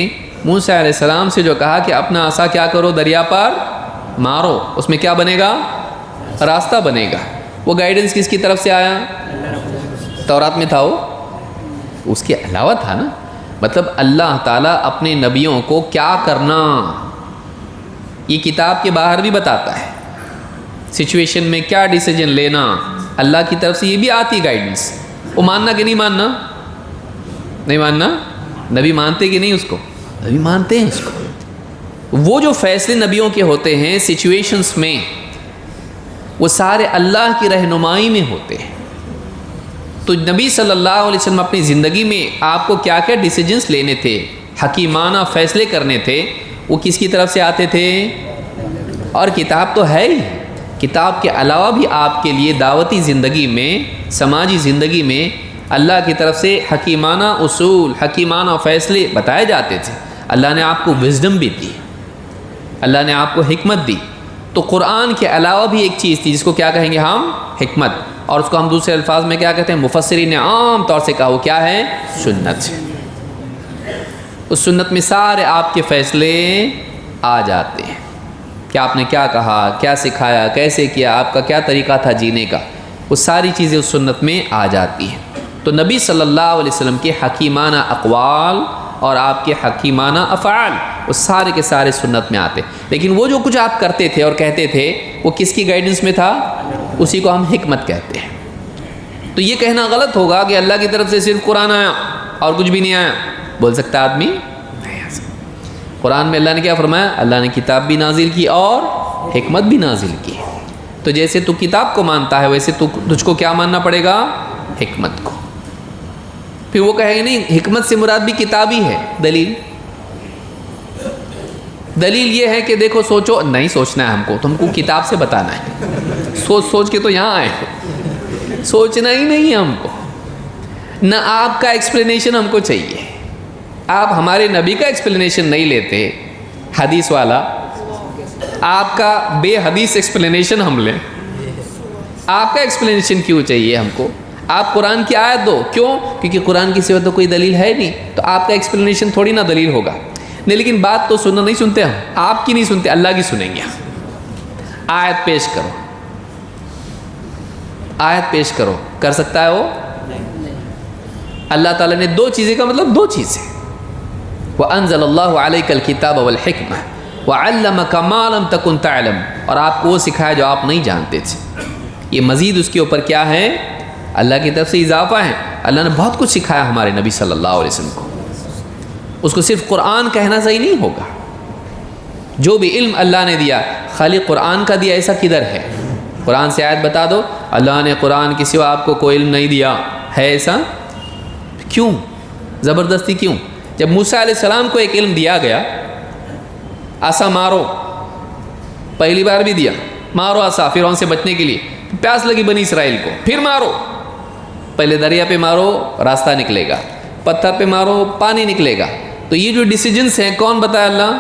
موسیٰ علیہ السلام سے جو کہا کہ اپنا عصا کیا کرو، دریا پر مارو، اس میں کیا بنے گا؟ راستہ بنے گا. وہ گائیڈنس کس کی طرف سے آیا؟ تورات میں تھا. وہ اس کے علاوہ تھا نا. مطلب اللہ تعالیٰ اپنے نبیوں کو کیا کرنا یہ کتاب کے باہر بھی بتاتا ہے. سچویشن میں کیا ڈیسیجن لینا، اللہ کی طرف سے یہ بھی آتی گائیڈنس. وہ ماننا کہ نہیں ماننا؟ نہیں ماننا. نبی مانتے کہ نہیں اس کو؟ نبی مانتے ہیں اس کو. وہ جو فیصلے نبیوں کے ہوتے ہیں سچویشنز میں، وہ سارے اللہ کی رہنمائی میں ہوتے ہیں. تو نبی صلی اللہ علیہ وسلم اپنی زندگی میں آپ کو کیا کیا ڈیسیجنز لینے تھے، حکیمانہ فیصلے کرنے تھے، وہ کس کی طرف سے آتے تھے؟ اور کتاب تو ہے ہی. کتاب کے علاوہ بھی آپ کے لیے دعوتی زندگی میں، سماجی زندگی میں اللہ کی طرف سے حکیمانہ اصول، حکیمانہ فیصلے بتائے جاتے تھے. اللہ نے آپ کو وزڈم بھی دی، اللہ نے آپ کو حکمت دی. تو قرآن کے علاوہ بھی ایک چیز تھی جس کو کیا کہیں گے ہم؟ حکمت. اور اس کو ہم دوسرے الفاظ میں کیا کہتے ہیں؟ مفسرین نے عام طور سے کہا وہ کیا ہے؟ سنت. اس سنت میں سارے آپ کے فیصلے آ جاتے ہیں کہ آپ نے کیا کہا، کیا سکھایا، کیسے کیا، آپ کا کیا طریقہ تھا جینے کا. وہ ساری چیزیں اس سنت میں آ جاتی ہیں. تو نبی صلی اللہ علیہ وسلم کے حکیمانہ اقوال اور آپ کے حکیمانہ افعال وہ سارے کے سارے سنت میں آتے. لیکن وہ جو کچھ آپ کرتے تھے اور کہتے تھے وہ کس کی گائیڈنس میں تھا؟ اسی کو ہم حکمت کہتے ہیں. تو یہ کہنا غلط ہوگا کہ اللہ کی طرف سے صرف قرآن آیا اور کچھ بھی نہیں آیا. بول سکتا آدمی؟ نہیں آ سکتا. قرآن میں اللہ نے کیا فرمایا؟ اللہ نے کتاب بھی نازل کی اور حکمت بھی نازل کی. تو جیسے تو کتاب کو مانتا ہے ویسے تجھ کو کیا ماننا پڑے گا؟ حکمت کو. پھر وہ کہیں گے نہیں حکمت سے مراد بھی کتاب ہی ہے. دلیل یہ ہے کہ دیکھو سوچو. نہیں سوچنا ہے ہم کو، تم کو کتاب سے بتانا ہے. سوچ کے تو یہاں آئے، سوچنا ہی نہیں ہے ہم کو. نہ آپ کا ایکسپلینیشن ہم کو چاہیے. آپ ہمارے نبی کا ایکسپلینیشن نہیں لیتے حدیث والا، آپ کا بے حدیث ایکسپلینیشن ہم لیں. آپ کا ایکسپلینیشن کیوں چاہیے ہم کو؟ آپ قرآن کی آیت دو. کیوں؟ کیونکہ قرآن کی سوا تو کوئی دلیل ہے نہیں. تو آپ کا ایکسپلینیشن تھوڑی نہ دلیل ہوگا. نہیں، لیکن بات تو سننا نہیں سنتے ہم. آپ کی نہیں سنتے، اللہ کی سنیں گے. آیت پیش کرو، آیت پیش کرو. کر سکتا ہے وہ؟ اللہ تعالیٰ نے دو چیزیں کا مطلب دو چیزیں. وَأَنزَلَ اللَّهُ عَلَيْكَ الْكِتَابَ وَالْحِكْمَةَ وَعَلَّمَكَ مَا لَمْ تَكُنْ تَعْلَمُ. اور آپ کو وہ سکھایا جو آپ نہیں جانتے تھے. یہ مزید اس کے اوپر کیا ہے؟ اللہ کی طرف سے اضافہ ہے. اللہ نے بہت کچھ سکھایا ہمارے نبی صلی اللہ علیہ وسلم کو. اس کو صرف قرآن کہنا صحیح نہیں ہوگا. جو بھی علم اللہ نے دیا خالی قرآن کا دیا ایسا کدھر ہے؟ قرآن سے آیت بتا دو اللہ نے قرآن کے سوا آپ کو کوئی علم نہیں دیا ہے. ایسا کیوں؟ زبردستی کیوں؟ جب موسیٰ علیہ السلام کو ایک علم دیا گیا، عصا مارو، پہلی بار بھی دیا مارو عصا فرعون سے بچنے کے لیے. پیاس لگی بنی اسرائیل کو، پھر مارو. پہلے دریا پہ مارو راستہ نکلے گا، پتھر پہ مارو پانی نکلے گا. تو یہ جو ڈیسیجنس ہیں کون بتایا؟ اللہ.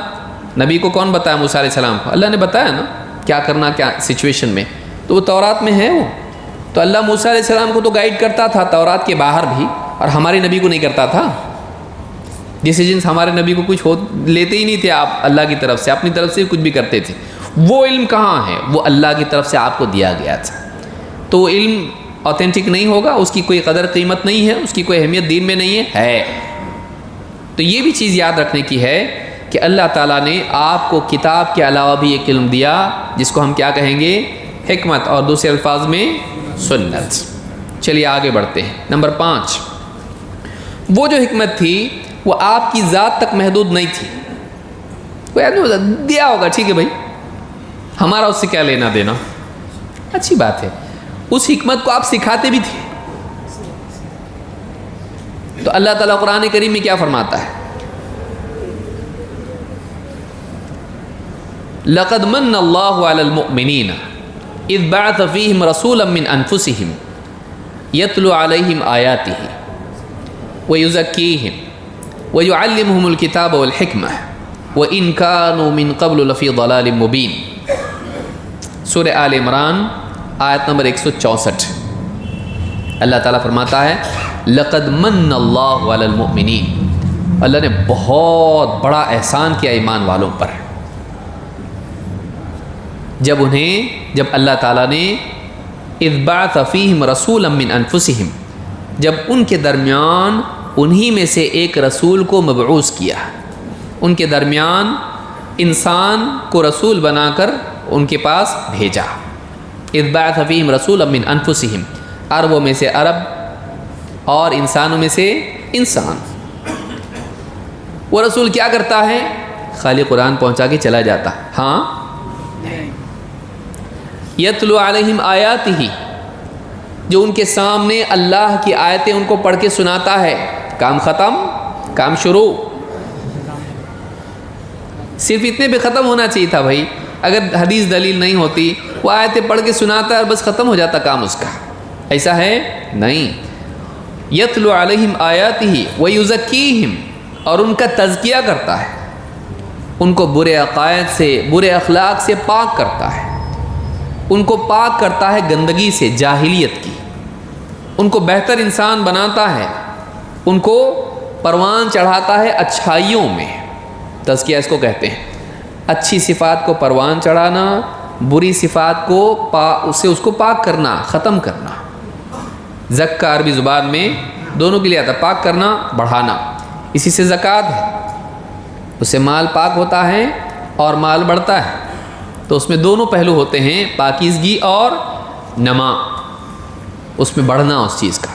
نبی کو کون بتایا؟ موسیٰ علیہ السلام کو. اللہ نے بتایا نا کیا کرنا کیا سچویشن میں. تو وہ تورات میں ہے. وہ تو اللہ موسیٰ علیہ السلام کو تو گائیڈ کرتا تھا تورات کے باہر بھی، اور ہمارے نبی کو نہیں کرتا تھا. ڈیسیجنس ہمارے نبی کو کچھ لیتے ہی نہیں تھے. آپ اللہ کی طرف سے اپنی طرف سے کچھ بھی کرتے تھے. وہ علم کہاں ہے؟ وہ اللہ کی طرف سے آپ کو دیا گیا تھا. تو وہ علم اوتھینٹک نہیں ہوگا، اس کی کوئی قدر قیمت نہیں ہے، اس کی کوئی اہمیت دین میں نہیں ہے. تو یہ بھی چیز یاد رکھنے کی ہے کہ اللہ تعالیٰ نے آپ کو کتاب کے علاوہ بھی ایک علم دیا جس کو ہم کیا کہیں گے؟ حکمت، اور دوسرے الفاظ میں سنت. چلیے آگے بڑھتے ہیں. نمبر 5، وہ جو حکمت تھی وہ آپ کی ذات تک محدود نہیں تھی. کوئی آدمی دیا ہوگا، ٹھیک ہے بھائی، ہمارا اس سے کیا لینا دینا، اچھی بات ہے. اس حکمت کو آپ سکھاتے بھی تھے. تو تو اللہ تعالیٰ قرآن کریم میں کیا فرماتا ہے؟ لقد من اللہ علی المؤمنین اذ بعث فیہم رسولا من انفسہم یتلو علیہم آیاتہ ویزکیہم ویعلمہم الکتاب والحکمہ وَإِن كَانُوا مِن قَبْلُ لَفِي ضَلَالٍ مُبِينٍ۔ سورہ آل عمران آیت نمبر 164۔ اللہ تعالیٰ فرماتا ہے لَقَدْ مَنَّ اللَّهُ عَلَى الْمُؤْمِنِينَ، اللہ نے بہت بڑا احسان کیا ایمان والوں پر، جب اللہ تعالیٰ نے اذ بعث فیہم رسولا من انفسہم، جب ان کے درمیان انہی میں سے ایک رسول کو مبعوث کیا، ان کے درمیان انسان کو رسول بنا کر ان کے پاس بھیجا۔ اذ بعث فیہم رسولا من انفسہم، عربوں میں سے عرب اور انسانوں میں سے انسان۔ وہ رسول کیا کرتا ہے؟ خالی قرآن پہنچا کے چلا جاتا، ہاں، یتلو علیہم آیاتہ، جو ان کے سامنے اللہ کی آیتیں ان کو پڑھ کے سناتا ہے۔ کام ختم، کام شروع۔ صرف اتنے پہ ختم ہونا چاہیے تھا بھائی، اگر حدیث دلیل نہیں ہوتی، وہ آیتیں پڑھ کے سناتا ہے اور بس ختم ہو جاتا کام اس کا، ایسا ہے نہیں۔ یتلو علیہم آیاتہ ویزکیہم، اور ان کا تزکیہ کرتا ہے، ان کو برے عقائد سے، برے اخلاق سے پاک کرتا ہے، ان کو پاک کرتا ہے گندگی سے، جاہلیت کی، ان کو بہتر انسان بناتا ہے، ان کو پروان چڑھاتا ہے اچھائیوں میں۔ تزکیہ اس کو کہتے ہیں، اچھی صفات کو پروان چڑھانا، بری صفات کو اس کو پاک کرنا، ختم کرنا۔ زکا عربی زبان میں دونوں کے لیے آتا ہے، پاک کرنا، بڑھانا، اسی سے زکوٰۃ ہے، اس سے مال پاک ہوتا ہے اور مال بڑھتا ہے، تو اس میں دونوں پہلو ہوتے ہیں، پاکیزگی اور نما، اس میں بڑھنا اس چیز کا۔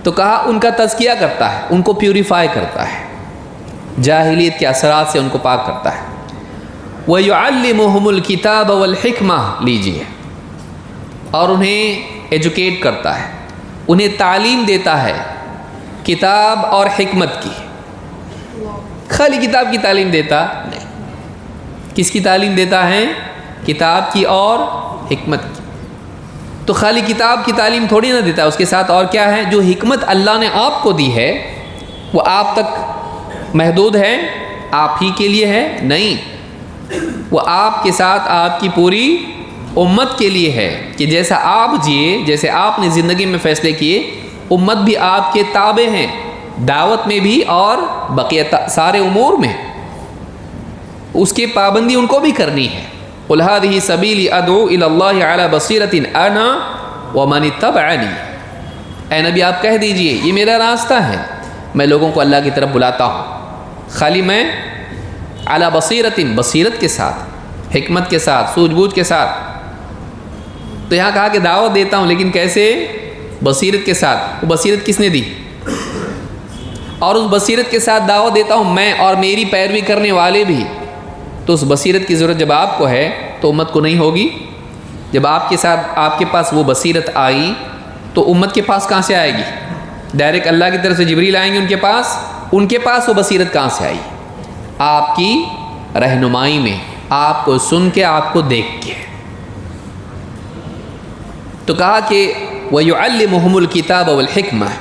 تو کہا ان کا تزکیہ کرتا ہے، ان کو پیوریفائی کرتا ہے، جاہلیت کے اثرات سے ان کو پاک کرتا ہے۔ وَيُعَلِّمُهُمُ الْكِتَابَ وَالْحِكْمَةَ، لیجئے، اور انہیں ایجوکیٹ کرتا ہے، انہیں تعلیم دیتا ہے کتاب اور حکمت کی۔ خالی کتاب کی تعلیم دیتا نہیں، کس کی تعلیم دیتا ہے؟ کتاب کی اور حکمت کی۔ تو خالی کتاب کی تعلیم تھوڑی نہ دیتا ہے، اس کے ساتھ اور کیا ہے؟ جو حکمت اللہ نے آپ کو دی ہے وہ آپ تک محدود ہے، آپ ہی کے لیے ہے؟ نہیں، وہ آپ کے ساتھ آپ کی پوری امت کے لیے ہے، کہ جیسا آپ جیے، جیسے آپ نے زندگی میں فیصلے کیے، امت بھی آپ کے تابع ہیں، دعوت میں بھی اور بقیہ سارے امور میں، اس کی پابندی ان کو بھی کرنی ہے۔ قُلْ هَٰذِهِ سَبِيلِي أَدْعُو إِلَى اللَّهِ عَلَىٰ بَصِيرَةٍ أَنَا وَمَنِ اتَّبَعَنِي، اے نبی آپ کہہ دیجئے یہ میرا راستہ ہے، میں لوگوں کو اللہ کی طرف بلاتا ہوں، خالی میں عَلَىٰ بَصِيرَةٍ، بصیرت کے ساتھ، حکمت کے ساتھ، سوجھ بوجھ کے ساتھ۔ تو یہاں کہا کہ دعوت دیتا ہوں، لیکن کیسے؟ بصیرت کے ساتھ۔ وہ بصیرت کس نے دی؟ اور اس بصیرت کے ساتھ دعوت دیتا ہوں میں اور میری پیروی کرنے والے بھی۔ تو اس بصیرت کی ضرورت جب آپ کو ہے تو امت کو نہیں ہوگی؟ جب آپ کے ساتھ آپ کے پاس وہ بصیرت آئی تو امت کے پاس کہاں سے آئے گی؟ ڈائریکٹ اللہ کی طرف سے جبریل آئیں گے ان کے پاس وہ بصیرت کہاں سے آئی؟ آپ کی رہنمائی میں، آپ کو سن کے، آپ کو دیکھ کے۔ تو کہا کہ وَيُعَلِّمُهُمُ الْكِتَابَ وَالْحِكْمَةَ،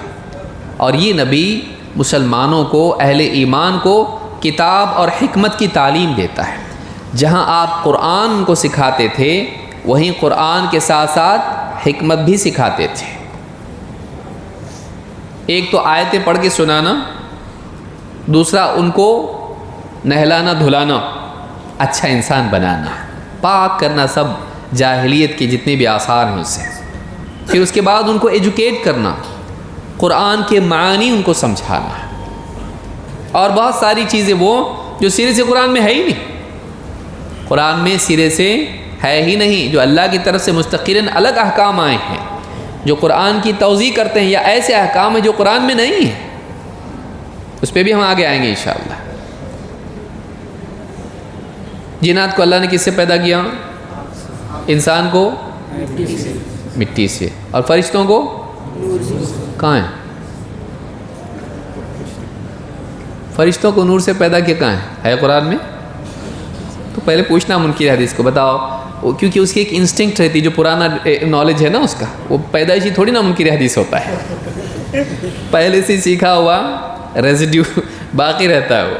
اور یہ نبی مسلمانوں کو، اہل ایمان کو کتاب اور حکمت کی تعلیم دیتا ہے۔ جہاں آپ قرآن کو سکھاتے تھے وہیں قرآن کے ساتھ ساتھ حکمت بھی سکھاتے تھے۔ ایک تو آیتیں پڑھ کے سنانا، دوسرا ان کو نہلانا دھلانا، اچھا انسان بنانا، پاک کرنا سب جاہلیت کے جتنے بھی آثار ہیں اس سے۔ پھر اس کے بعد ان کو ایجوکیٹ کرنا، قرآن کے معانی ان کو سمجھانا، اور بہت ساری چیزیں وہ جو سرے سے قرآن میں ہے ہی نہیں، قرآن میں سرے سے ہے ہی نہیں، جو اللہ کی طرف سے مستقلاً الگ احکام آئے ہیں، جو قرآن کی توضیح کرتے ہیں، یا ایسے احکام ہیں جو قرآن میں نہیں ہیں، اس پہ بھی ہم آگے آئیں گے انشاءاللہ۔ جنات کو اللہ نے کس سے پیدا کیا؟ انسان کو مٹی سے، اور فرشتوں کو کہاں ہیں؟ فرشتوں کو نور سے پیدا کیا کہاں ہے قرآن میں؟ تو پہلے پوچھنا منکر حدیث کو، بتاؤ، کیونکہ اس کی ایک انسٹنکٹ رہتی، جو پرانا نالج ہے نا اس کا، وہ پیدائشی تھوڑی نا منکر حدیث ہوتا ہے، پہلے سے سیکھا ہوا ریزیڈیو باقی رہتا ہے وہ.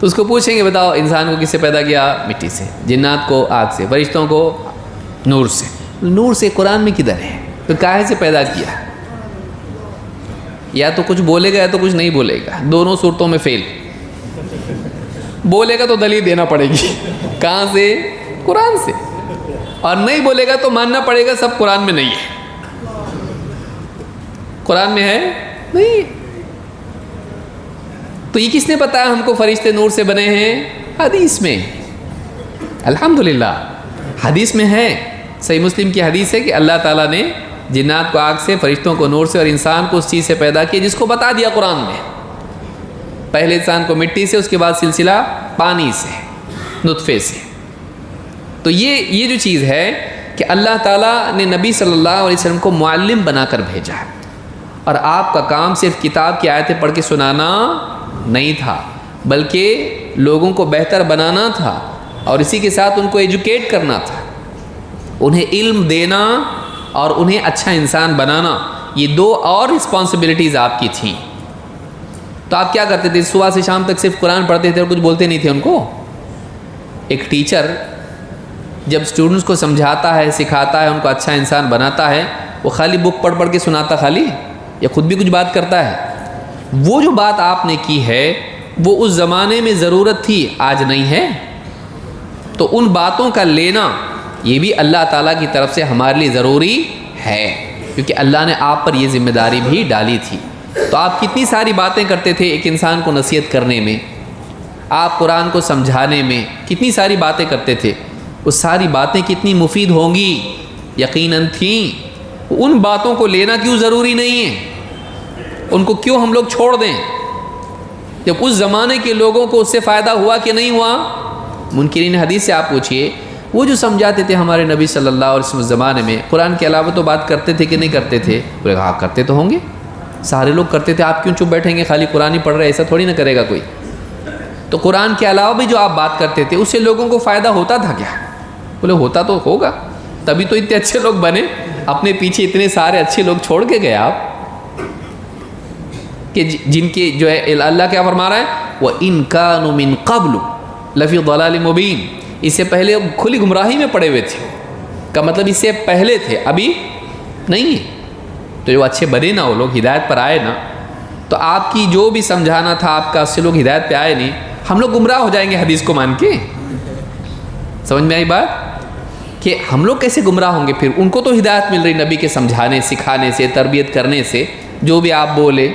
تو اس کو پوچھیں گے بتاؤ انسان کو کس سے پیدا کیا؟ مٹی سے. جنات کو آگ سے. فرشتوں کو نور سے. نور سے قرآن میں کدھر ہے؟ تو کاہے سے پیدا کیا؟ یا تو کچھ بولے گا یا تو کچھ نہیں بولے گا، دونوں صورتوں میں فیل. بولے گا تو دلیل دینا پڑے گی، کہاں سے؟ قرآن سے. اور نہیں بولے گا تو ماننا پڑے گا سب قرآن میں نہیں ہے. قرآن میں ہے نہیں. تو یہ کس نے بتایا ہم کو فرشتے نور سے بنے ہیں؟ حدیث میں. الحمدللہ حدیث میں ہے. صحیح مسلم کی حدیث ہے کہ اللہ تعالیٰ نے جنات کو آگ سے، فرشتوں کو نور سے، اور انسان کو اس چیز سے پیدا کیا جس کو بتا دیا قرآن میں. پہلے انسان کو مٹی سے، اس کے بعد سلسلہ پانی سے، نطفے سے. تو یہ جو چیز ہے کہ اللہ تعالیٰ نے نبی صلی اللہ علیہ وسلم کو معلم بنا کر بھیجا ہے، اور آپ کا کام صرف کتاب کی آیتیں پڑھ کے سنانا نہیں تھا، بلکہ لوگوں کو بہتر بنانا تھا، اور اسی کے ساتھ ان کو ایجوکیٹ کرنا تھا، انہیں علم دینا اور انہیں اچھا انسان بنانا. یہ دو اور رسپانسبلٹیز آپ کی تھیں. تو آپ کیا کرتے تھے؟ صبح سے شام تک صرف قرآن پڑھتے تھے اور کچھ بولتے نہیں تھے ان کو؟ ایک ٹیچر جب اسٹوڈنٹس کو سمجھاتا ہے، سکھاتا ہے، ان کو اچھا انسان بناتا ہے، وہ خالی بک پڑھ پڑھ کے سناتا خالی، یا خود بھی کچھ بات کرتا ہے؟ وہ جو بات آپ نے کی ہے وہ اس زمانے میں ضرورت تھی، آج نہیں ہے. تو ان باتوں کا لینا یہ بھی اللہ تعالیٰ کی طرف سے ہمارے لیے ضروری ہے، کیونکہ اللہ نے آپ پر یہ ذمہ داری بھی ڈالی تھی. تو آپ کتنی ساری باتیں کرتے تھے ایک انسان کو نصیحت کرنے میں، آپ قرآن کو سمجھانے میں کتنی ساری باتیں کرتے تھے. وہ ساری باتیں کتنی مفید ہوں گی، یقیناً تھیں. ان باتوں کو لینا کیوں ضروری نہیں ہے؟ ان کو کیوں ہم لوگ چھوڑ دیں جب اس زمانے کے لوگوں کو اس سے فائدہ ہوا کہ نہیں ہوا؟ منکرین حدیث سے آپ پوچھئے، وہ جو سمجھاتے تھے ہمارے نبی صلی اللہ علیہ وسلم زمانے میں، قرآن کے علاوہ تو بات کرتے تھے کہ نہیں کرتے تھے؟ بولے ہاں کرتے تو ہوں گے، سارے لوگ کرتے تھے، آپ کیوں چپ بیٹھیں گے؟ خالی قرآن ہی پڑھ رہے، ایسا تھوڑی نہ کرے گا کوئی. تو قرآن کے علاوہ بھی جو آپ بات کرتے تھے اس سے لوگوں کو فائدہ ہوتا تھا کیا؟ بولے ہوتا تو ہوگا، تبھی تو اتنے اچھے لوگ بنے، اپنے پیچھے اتنے سارے اچھے لوگ چھوڑ کے گئے آپ، کہ جن کے جو ہے اللہ کیا فرما رہا ہے، وَإِن كَانُوا مِن قَبْلُ لَفِي ضَلَالٍ مُبِينٍ. اس سے پہلے کھلی گمراہی میں پڑے ہوئے تھے، کا مطلب اس سے پہلے تھے، ابھی نہیں ہے. تو جو اچھے بنے نا، وہ لوگ ہدایت پر آئے نا، تو آپ کی جو بھی سمجھانا تھا آپ کا، اس سے لوگ ہدایت پہ آئے نہیں. ہم لوگ گمراہ ہو جائیں گے حدیث کو مان کے. سمجھ میں آئی بات؟ کہ ہم لوگ کیسے گمراہ ہوں گے؟ پھر ان کو تو ہدایت مل رہی نبی کے سمجھانے، سکھانے سے، تربیت کرنے سے. جو بھی آپ بولے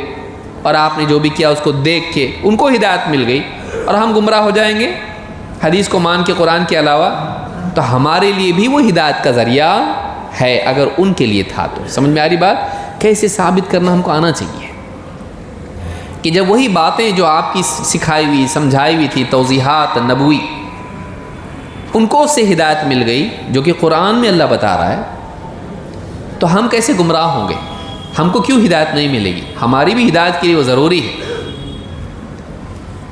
اور آپ نے جو بھی کیا اس کو دیکھ کے ان کو ہدایت مل گئی، اور ہم گمراہ ہو جائیں گے حدیث کو مان کے قرآن کے علاوہ. تو ہمارے لیے بھی وہ ہدایت کا ذریعہ ہے اگر ان کے لیے تھا تو. سمجھ میں آ رہی بات؟ کیسے ثابت کرنا ہم کو آنا چاہیے کہ جب وہی باتیں جو آپ کی سکھائی ہوئی، سمجھائی ہوئی تھی، توضیحات نبوی، ان کو اس سے ہدایت مل گئی جو کہ قرآن میں اللہ بتا رہا ہے، تو ہم کیسے گمراہ ہوں گے؟ ہم کو کیوں ہدایت نہیں ملے گی؟ ہماری بھی ہدایت کے لیے وہ ضروری ہے.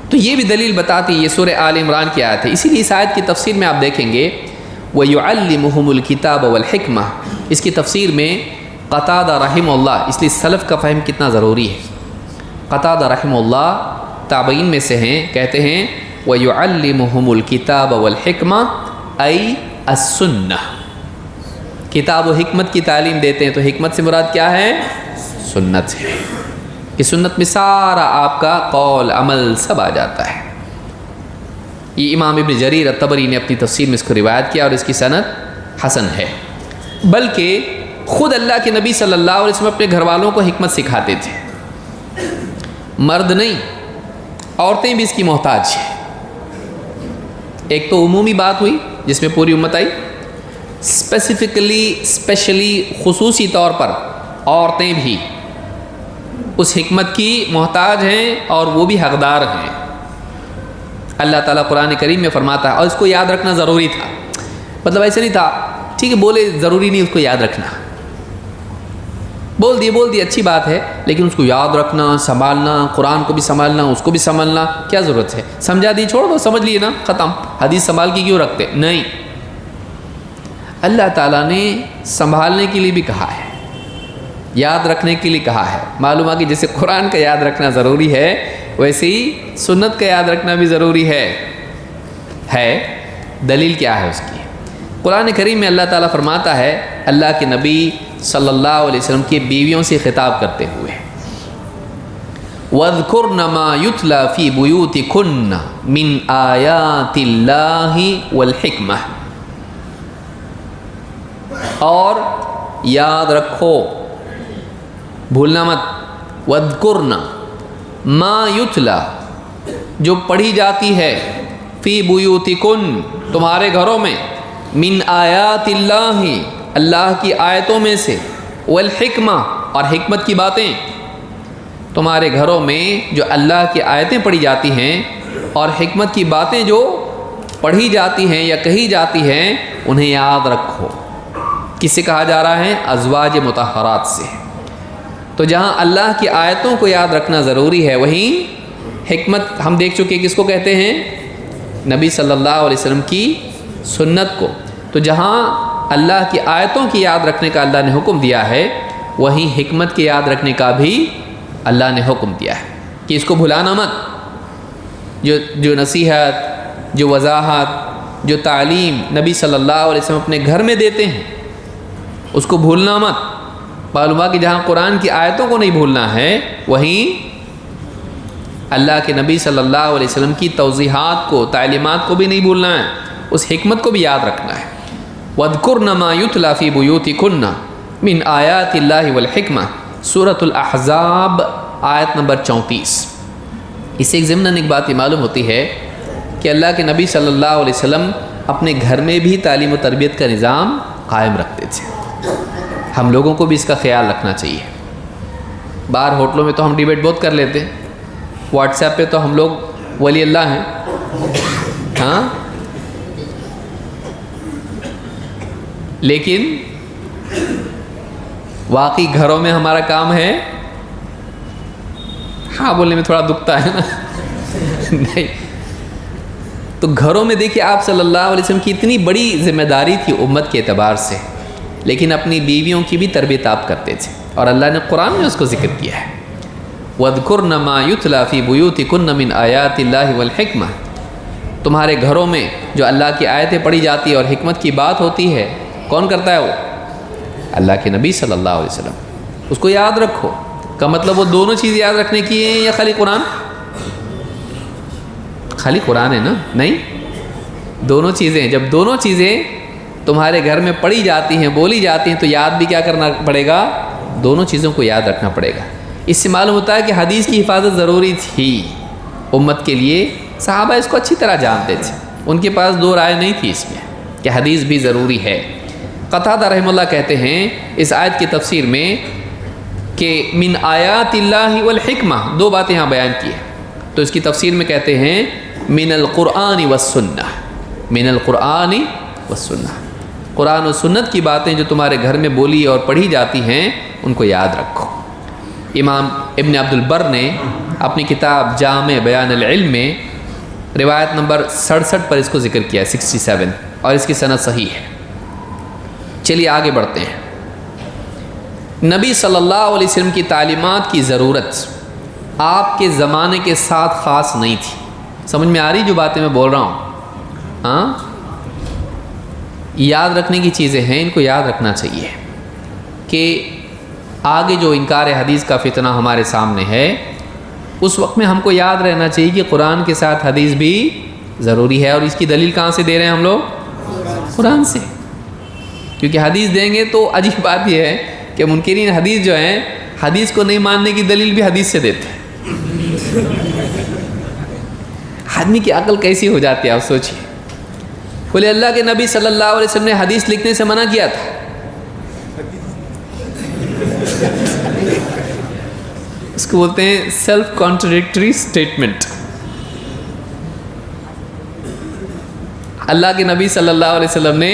تو یہ بھی دلیل بتاتی ہے. یہ سورہ آل عمران کی آیت ہے. اسی لیے اس آیت کی تفسیر میں آپ دیکھیں گے وَيُعَلِّمُهُمُ الْكِتَابَ وَالْحِكْمَةَ. اس کی تفسیر میں قتادہ رحمہ اللہ، اس لیے سلف کا فہم کتنا ضروری ہے. قتادہ رحمہ اللہ تابعین میں سے ہیں، کہتے ہیں وَيُعَلِّمُهُمُ الْكِتَابَ وَالْحِكْمَةَ أي السُّنَّةِ. کتاب و حکمت کی تعلیم دیتے ہیں. تو حکمت سے مراد کیا ہے؟ سنت ہے. کہ سنت میں سارا آپ کا قول عمل سب آ جاتا ہے. یہ امام ابن جریر الطبری نے اپنی تفسیر میں اس کو روایت کیا، اور اس کی سند حسن ہے. بلکہ خود اللہ کے نبی صلی اللہ علیہ وسلم اپنے گھر والوں کو حکمت سکھاتے تھے. مرد نہیں، عورتیں بھی اس کی محتاج ہیں. ایک تو عمومی بات ہوئی جس میں پوری امت آئی، اسپیشلی خصوصی طور پر عورتیں بھی اس حکمت کی محتاج ہیں، اور وہ بھی حقدار ہیں. اللہ تعالیٰ قرآن کریم میں فرماتا ہے، اور اس کو یاد رکھنا ضروری تھا. مطلب ایسے نہیں تھا ٹھیک ہے بولے ضروری نہیں اس کو یاد رکھنا. بول دیے اچھی بات ہے، لیکن اس کو یاد رکھنا، سنبھالنا، قرآن کو بھی سنبھالنا، اس کو بھی سنبھالنا کیا ضرورت ہے؟ سمجھا دی، چھوڑ دو، سمجھ لیے نا، ختم، حدیث سنبھال کے کیوں رکھتے؟ نہیں، اللہ تعالیٰ نے سنبھالنے کے لیے بھی کہا ہے، یاد رکھنے کے لیے کہا ہے۔ معلوم ہے کہ جیسے قرآن کا یاد رکھنا ضروری ہے، ویسے ہی سنت کا یاد رکھنا بھی ضروری ہے۔ دلیل کیا ہے اس کی؟ قرآن کریم میں اللہ تعالیٰ فرماتا ہے، اللہ کے نبی صلی اللہ علیہ وسلم کی بیویوں سے خطاب کرتے ہوئے، وَاذْكُرْنَ مَا يُتْلَى فِي بُيُوتِكُنَّ مِنْ آيَاتِ اللَّهِ وَالْحِكْمَةِ، اور یاد رکھو، بھولنا مت، وَاذْكُرْنَ مَا يُتْلَى جو پڑھی جاتی ہے، فی بیوتکن تمہارے گھروں میں، من آیات اللہ اللہ کی آیتوں میں سے، والحکمہ اور حکمت کی باتیں، تمہارے گھروں میں جو اللہ کی آیتیں پڑھی جاتی ہیں اور حکمت کی باتیں جو پڑھی جاتی ہیں یا کہی جاتی ہیں، انہیں یاد رکھو۔ کس سے کہا جا رہا ہے؟ ازواج مطہرات سے۔ تو جہاں اللہ کی آیتوں کو یاد رکھنا ضروری ہے، وہیں حکمت ہم دیکھ چکے کس کو کہتے ہیں؟ نبی صلی اللہ علیہ وسلم کی سنت کو۔ تو جہاں اللہ کی آیتوں کی یاد رکھنے کا اللہ نے حکم دیا ہے، وہیں حکمت کی یاد رکھنے کا بھی اللہ نے حکم دیا ہے کہ اس کو بھلانا مت۔ جو نصیحت، جو وضاحت، جو تعلیم نبی صلی اللہ علیہ وسلم اپنے گھر میں دیتے ہیں، اس کو بھولنا مت۔ معلوم ہے کہ جہاں قرآن کی آیتوں کو نہیں بھولنا ہے، وہیں اللہ کے نبی صلی اللہ علیہ وسلم کی توضیحات کو، تعلیمات کو بھی نہیں بھولنا ہے، اس حکمت کو بھی یاد رکھنا ہے۔ وَاذْكُرْنَ مَا يُتْلَى فِي بُيُوتِكُنَّ مِنْ آيَاتِ اللَّهِ وَالْحِكْمَةِ، سورۃ الاحزاب آیت نمبر 34۔ اس سے ایک ضمناً ایک بات یہ معلوم ہوتی ہے کہ اللہ کے نبی صلی اللہ علیہ وسلم اپنے گھر میں بھی تعلیم و تربیت کا نظام قائم رکھتے تھے۔ ہم لوگوں کو بھی اس کا خیال رکھنا چاہیے۔ باہر ہوٹلوں میں تو ہم ڈیبیٹ بہت کر لیتے ہیں، واٹس ایپ پہ تو ہم لوگ ولی اللہ ہیں، ہاں، لیکن واقعی گھروں میں ہمارا کام ہے، ہاں بولنے میں تھوڑا دکھتا ہے نا نہیں، تو گھروں میں دیکھیے آپ صلی اللہ علیہ وسلم کی اتنی بڑی ذمہ داری تھی امت کے اعتبار سے، لیکن اپنی بیویوں کی بھی تربیت آپ کرتے تھے، اور اللہ نے قرآن میں اس کو ذکر کیا ہے، وَاذْكُرْنَ مَا يُتْلَى فِي بُيُوتِكُنَّ مِنْ آيَاتِ اللَّهِ وَالْحِكْمَةِ، تمہارے گھروں میں جو اللہ کی آیتیں پڑھی جاتی ہے اور حکمت کی بات ہوتی ہے، کون کرتا ہے وہ؟ اللہ کے نبی صلی اللہ علیہ وسلم۔ اس کو یاد رکھو کا مطلب وہ دونوں چیزیں یاد رکھنے کی ہیں یا خالی قرآن؟ خالی قرآن ہے نا؟ نہیں، دونوں چیزیں ہیں۔ جب دونوں چیزیں تمہارے گھر میں پڑھی جاتی ہیں، بولی جاتی ہیں، تو یاد بھی کیا کرنا پڑے گا؟ دونوں چیزوں کو یاد رکھنا پڑے گا۔ اس سے معلوم ہوتا ہے کہ حدیث کی حفاظت ضروری تھی امت کے لیے۔ صحابہ اس کو اچھی طرح جانتے تھے، ان کے پاس دو رائے نہیں تھی اس میں کہ حدیث بھی ضروری ہے۔ قتادہ رحمہ اللہ کہتے ہیں اس آیت کی تفسیر میں کہ من آیات اللہ والحکمہ، دو باتیں یہاں بیان کی ہیں، تو اس کی تفسیر میں کہتے ہیں من القرآن والسنہ، من القرآن والسنہ، قرآن و سنت کی باتیں جو تمہارے گھر میں بولی اور پڑھی جاتی ہیں، ان کو یاد رکھو۔ امام ابن عبد البر نے اپنی کتاب جامع بیان العلم میں روایت نمبر 67 پر اس کو ذکر کیا ہے، 67، اور اس کی سند صحیح ہے۔ چلیے آگے بڑھتے ہیں۔ نبی صلی اللہ علیہ وسلم کی تعلیمات کی ضرورت آپ کے زمانے کے ساتھ خاص نہیں تھی۔ سمجھ میں آ رہی جو باتیں میں بول رہا ہوں؟ ہاں، یاد رکھنے کی چیزیں ہیں، ان کو یاد رکھنا چاہیے کہ آگے جو انکار حدیث کا فتنہ ہمارے سامنے ہے، اس وقت میں ہم کو یاد رہنا چاہیے کہ قرآن کے ساتھ حدیث بھی ضروری ہے، اور اس کی دلیل کہاں سے دے رہے ہیں ہم لوگ؟ قرآن سے، کیونکہ حدیث دیں گے تو عجیب بات یہ ہے کہ منکرین حدیث جو ہیں، حدیث کو نہیں ماننے کی دلیل بھی حدیث سے دیتے ہیں۔ آدمی کی عقل کیسی ہو جاتی ہے آپ سوچیے۔ بولے اللہ کے نبی صلی اللہ علیہ وسلم نے حدیث لکھنے سے منع کیا تھا، اس کو بولتے ہیں سیلف کانٹرڈکٹری سٹیٹمنٹ۔ اللہ کے نبی صلی اللہ علیہ وسلم نے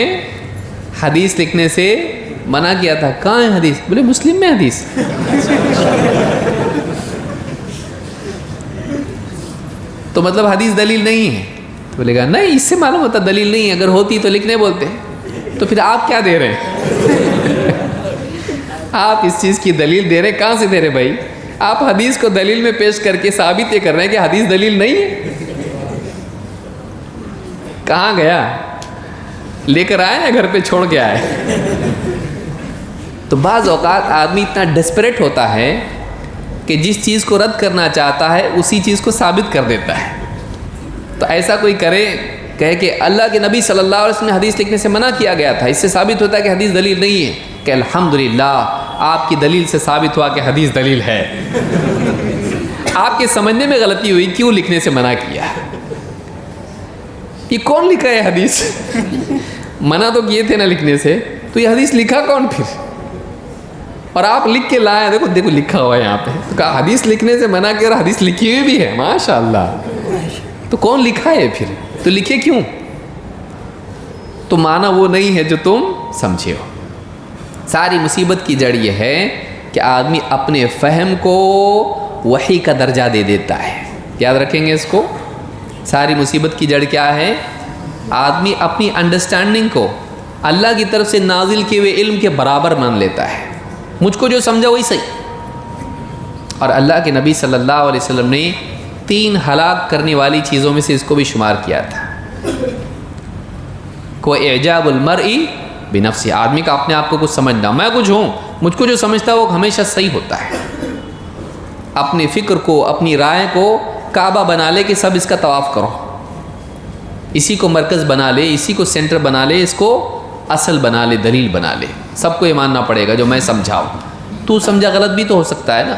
حدیث لکھنے سے منع کیا تھا. کہاں ہے حدیث؟ بولے مسلم میں حدیث. تو مطلب حدیث دلیل نہیں ہے؟ بولے گا نہیں، اس سے معلوم ہوتا دلیل نہیں ہے، اگر ہوتی تو لکھنے بولتے. تو پھر آپ کیا دے رہے ہیں؟ آپ اس چیز کی دلیل دے رہے، کہاں سے دے رہے بھائی؟ آپ حدیث کو دلیل میں پیش کر کے ثابت یہ کر رہے ہیں کہ حدیث دلیل نہیں ہے. کہاں گیا؟ لے کر آئے یا گھر پہ چھوڑ کے آئے؟ تو بعض اوقات آدمی اتنا ڈسپریٹ ہوتا ہے کہ جس چیز کو رد کرنا چاہتا ہے اسی چیز کو ثابت کر دیتا ہے. تو ایسا کوئی کرے، کہے کہ اللہ کے نبی صلی اللہ علیہ وسلم نے حدیث لکھنے سے منع کیا گیا تھا، اس سے ثابت ہوتا ہے کہ حدیث دلیل نہیں ہے، کہ الحمدللہ آپ کی دلیل سے ثابت ہوا کہ حدیث دلیل ہے. آپ کے سمجھنے میں غلطی ہوئی، کیوں لکھنے سے منع کیا؟ یہ کون لکھا ہے حدیث؟ منع تو کیے تھے نا لکھنے سے، تو یہ حدیث لکھا کون پھر؟ اور آپ لکھ کے لائے، دیکھو دیکھو لکھا ہوا ہے یہاں پہ. تو کہا حدیث لکھنے سے منع کیا، اور حدیث لکھی ہوئی بھی ہے، ماشاءاللہ. تو کون لکھا ہے پھر؟ تو لکھے کیوں؟ تو معنی وہ نہیں ہے جو تم سمجھے ہو. ساری مصیبت کی جڑ یہ ہے کہ آدمی اپنے فہم کو وحی کا درجہ دے دیتا ہے. یاد رکھیں گے اس کو. ساری مصیبت کی جڑ کیا ہے؟ آدمی اپنی انڈرسٹینڈنگ کو اللہ کی طرف سے نازل کیے ہوئے علم کے برابر مان لیتا ہے. مجھ کو جو سمجھا وہی صحیح. اور اللہ کے نبی صلی اللہ علیہ وسلم نے 3 ہلاک کرنے والی چیزوں میں سے اس کو بھی شمار کیا تھا. کو اعجاب المرء بنفسہ، آدمی کا اپنے آپ کو کچھ سمجھنا، میں کچھ ہوں، مجھ کو جو سمجھتا ہے وہ ہمیشہ صحیح ہوتا ہے. اپنی فکر کو، اپنی رائے کو کعبہ بنا لے کہ سب اس کا طواف کرو، اسی کو مرکز بنا لے، اسی کو سینٹر بنا لے، اس کو اصل بنا لے، دلیل بنا لے. سب کو یہ ماننا پڑے گا جو میں سمجھاؤں. تو سمجھا غلط بھی تو ہو سکتا ہے نا،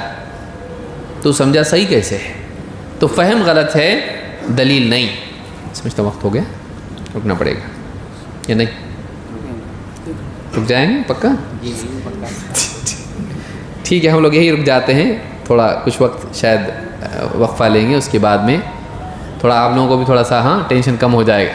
تو سمجھا صحیح کیسے ہے؟ تو فہم غلط ہے، دلیل نہیں. سمجھتا وقت ہو گیا، رکنا پڑے گا یا نہیں؟ رک جائیں گے پکا؟ ٹھیک ہے، ہم لوگ یہی رک جاتے ہیں. تھوڑا کچھ وقت شاید وقفہ لیں گے، اس کے بعد میں تھوڑا آپ لوگوں کو بھی تھوڑا سا ٹینشن کم ہو جائے گا.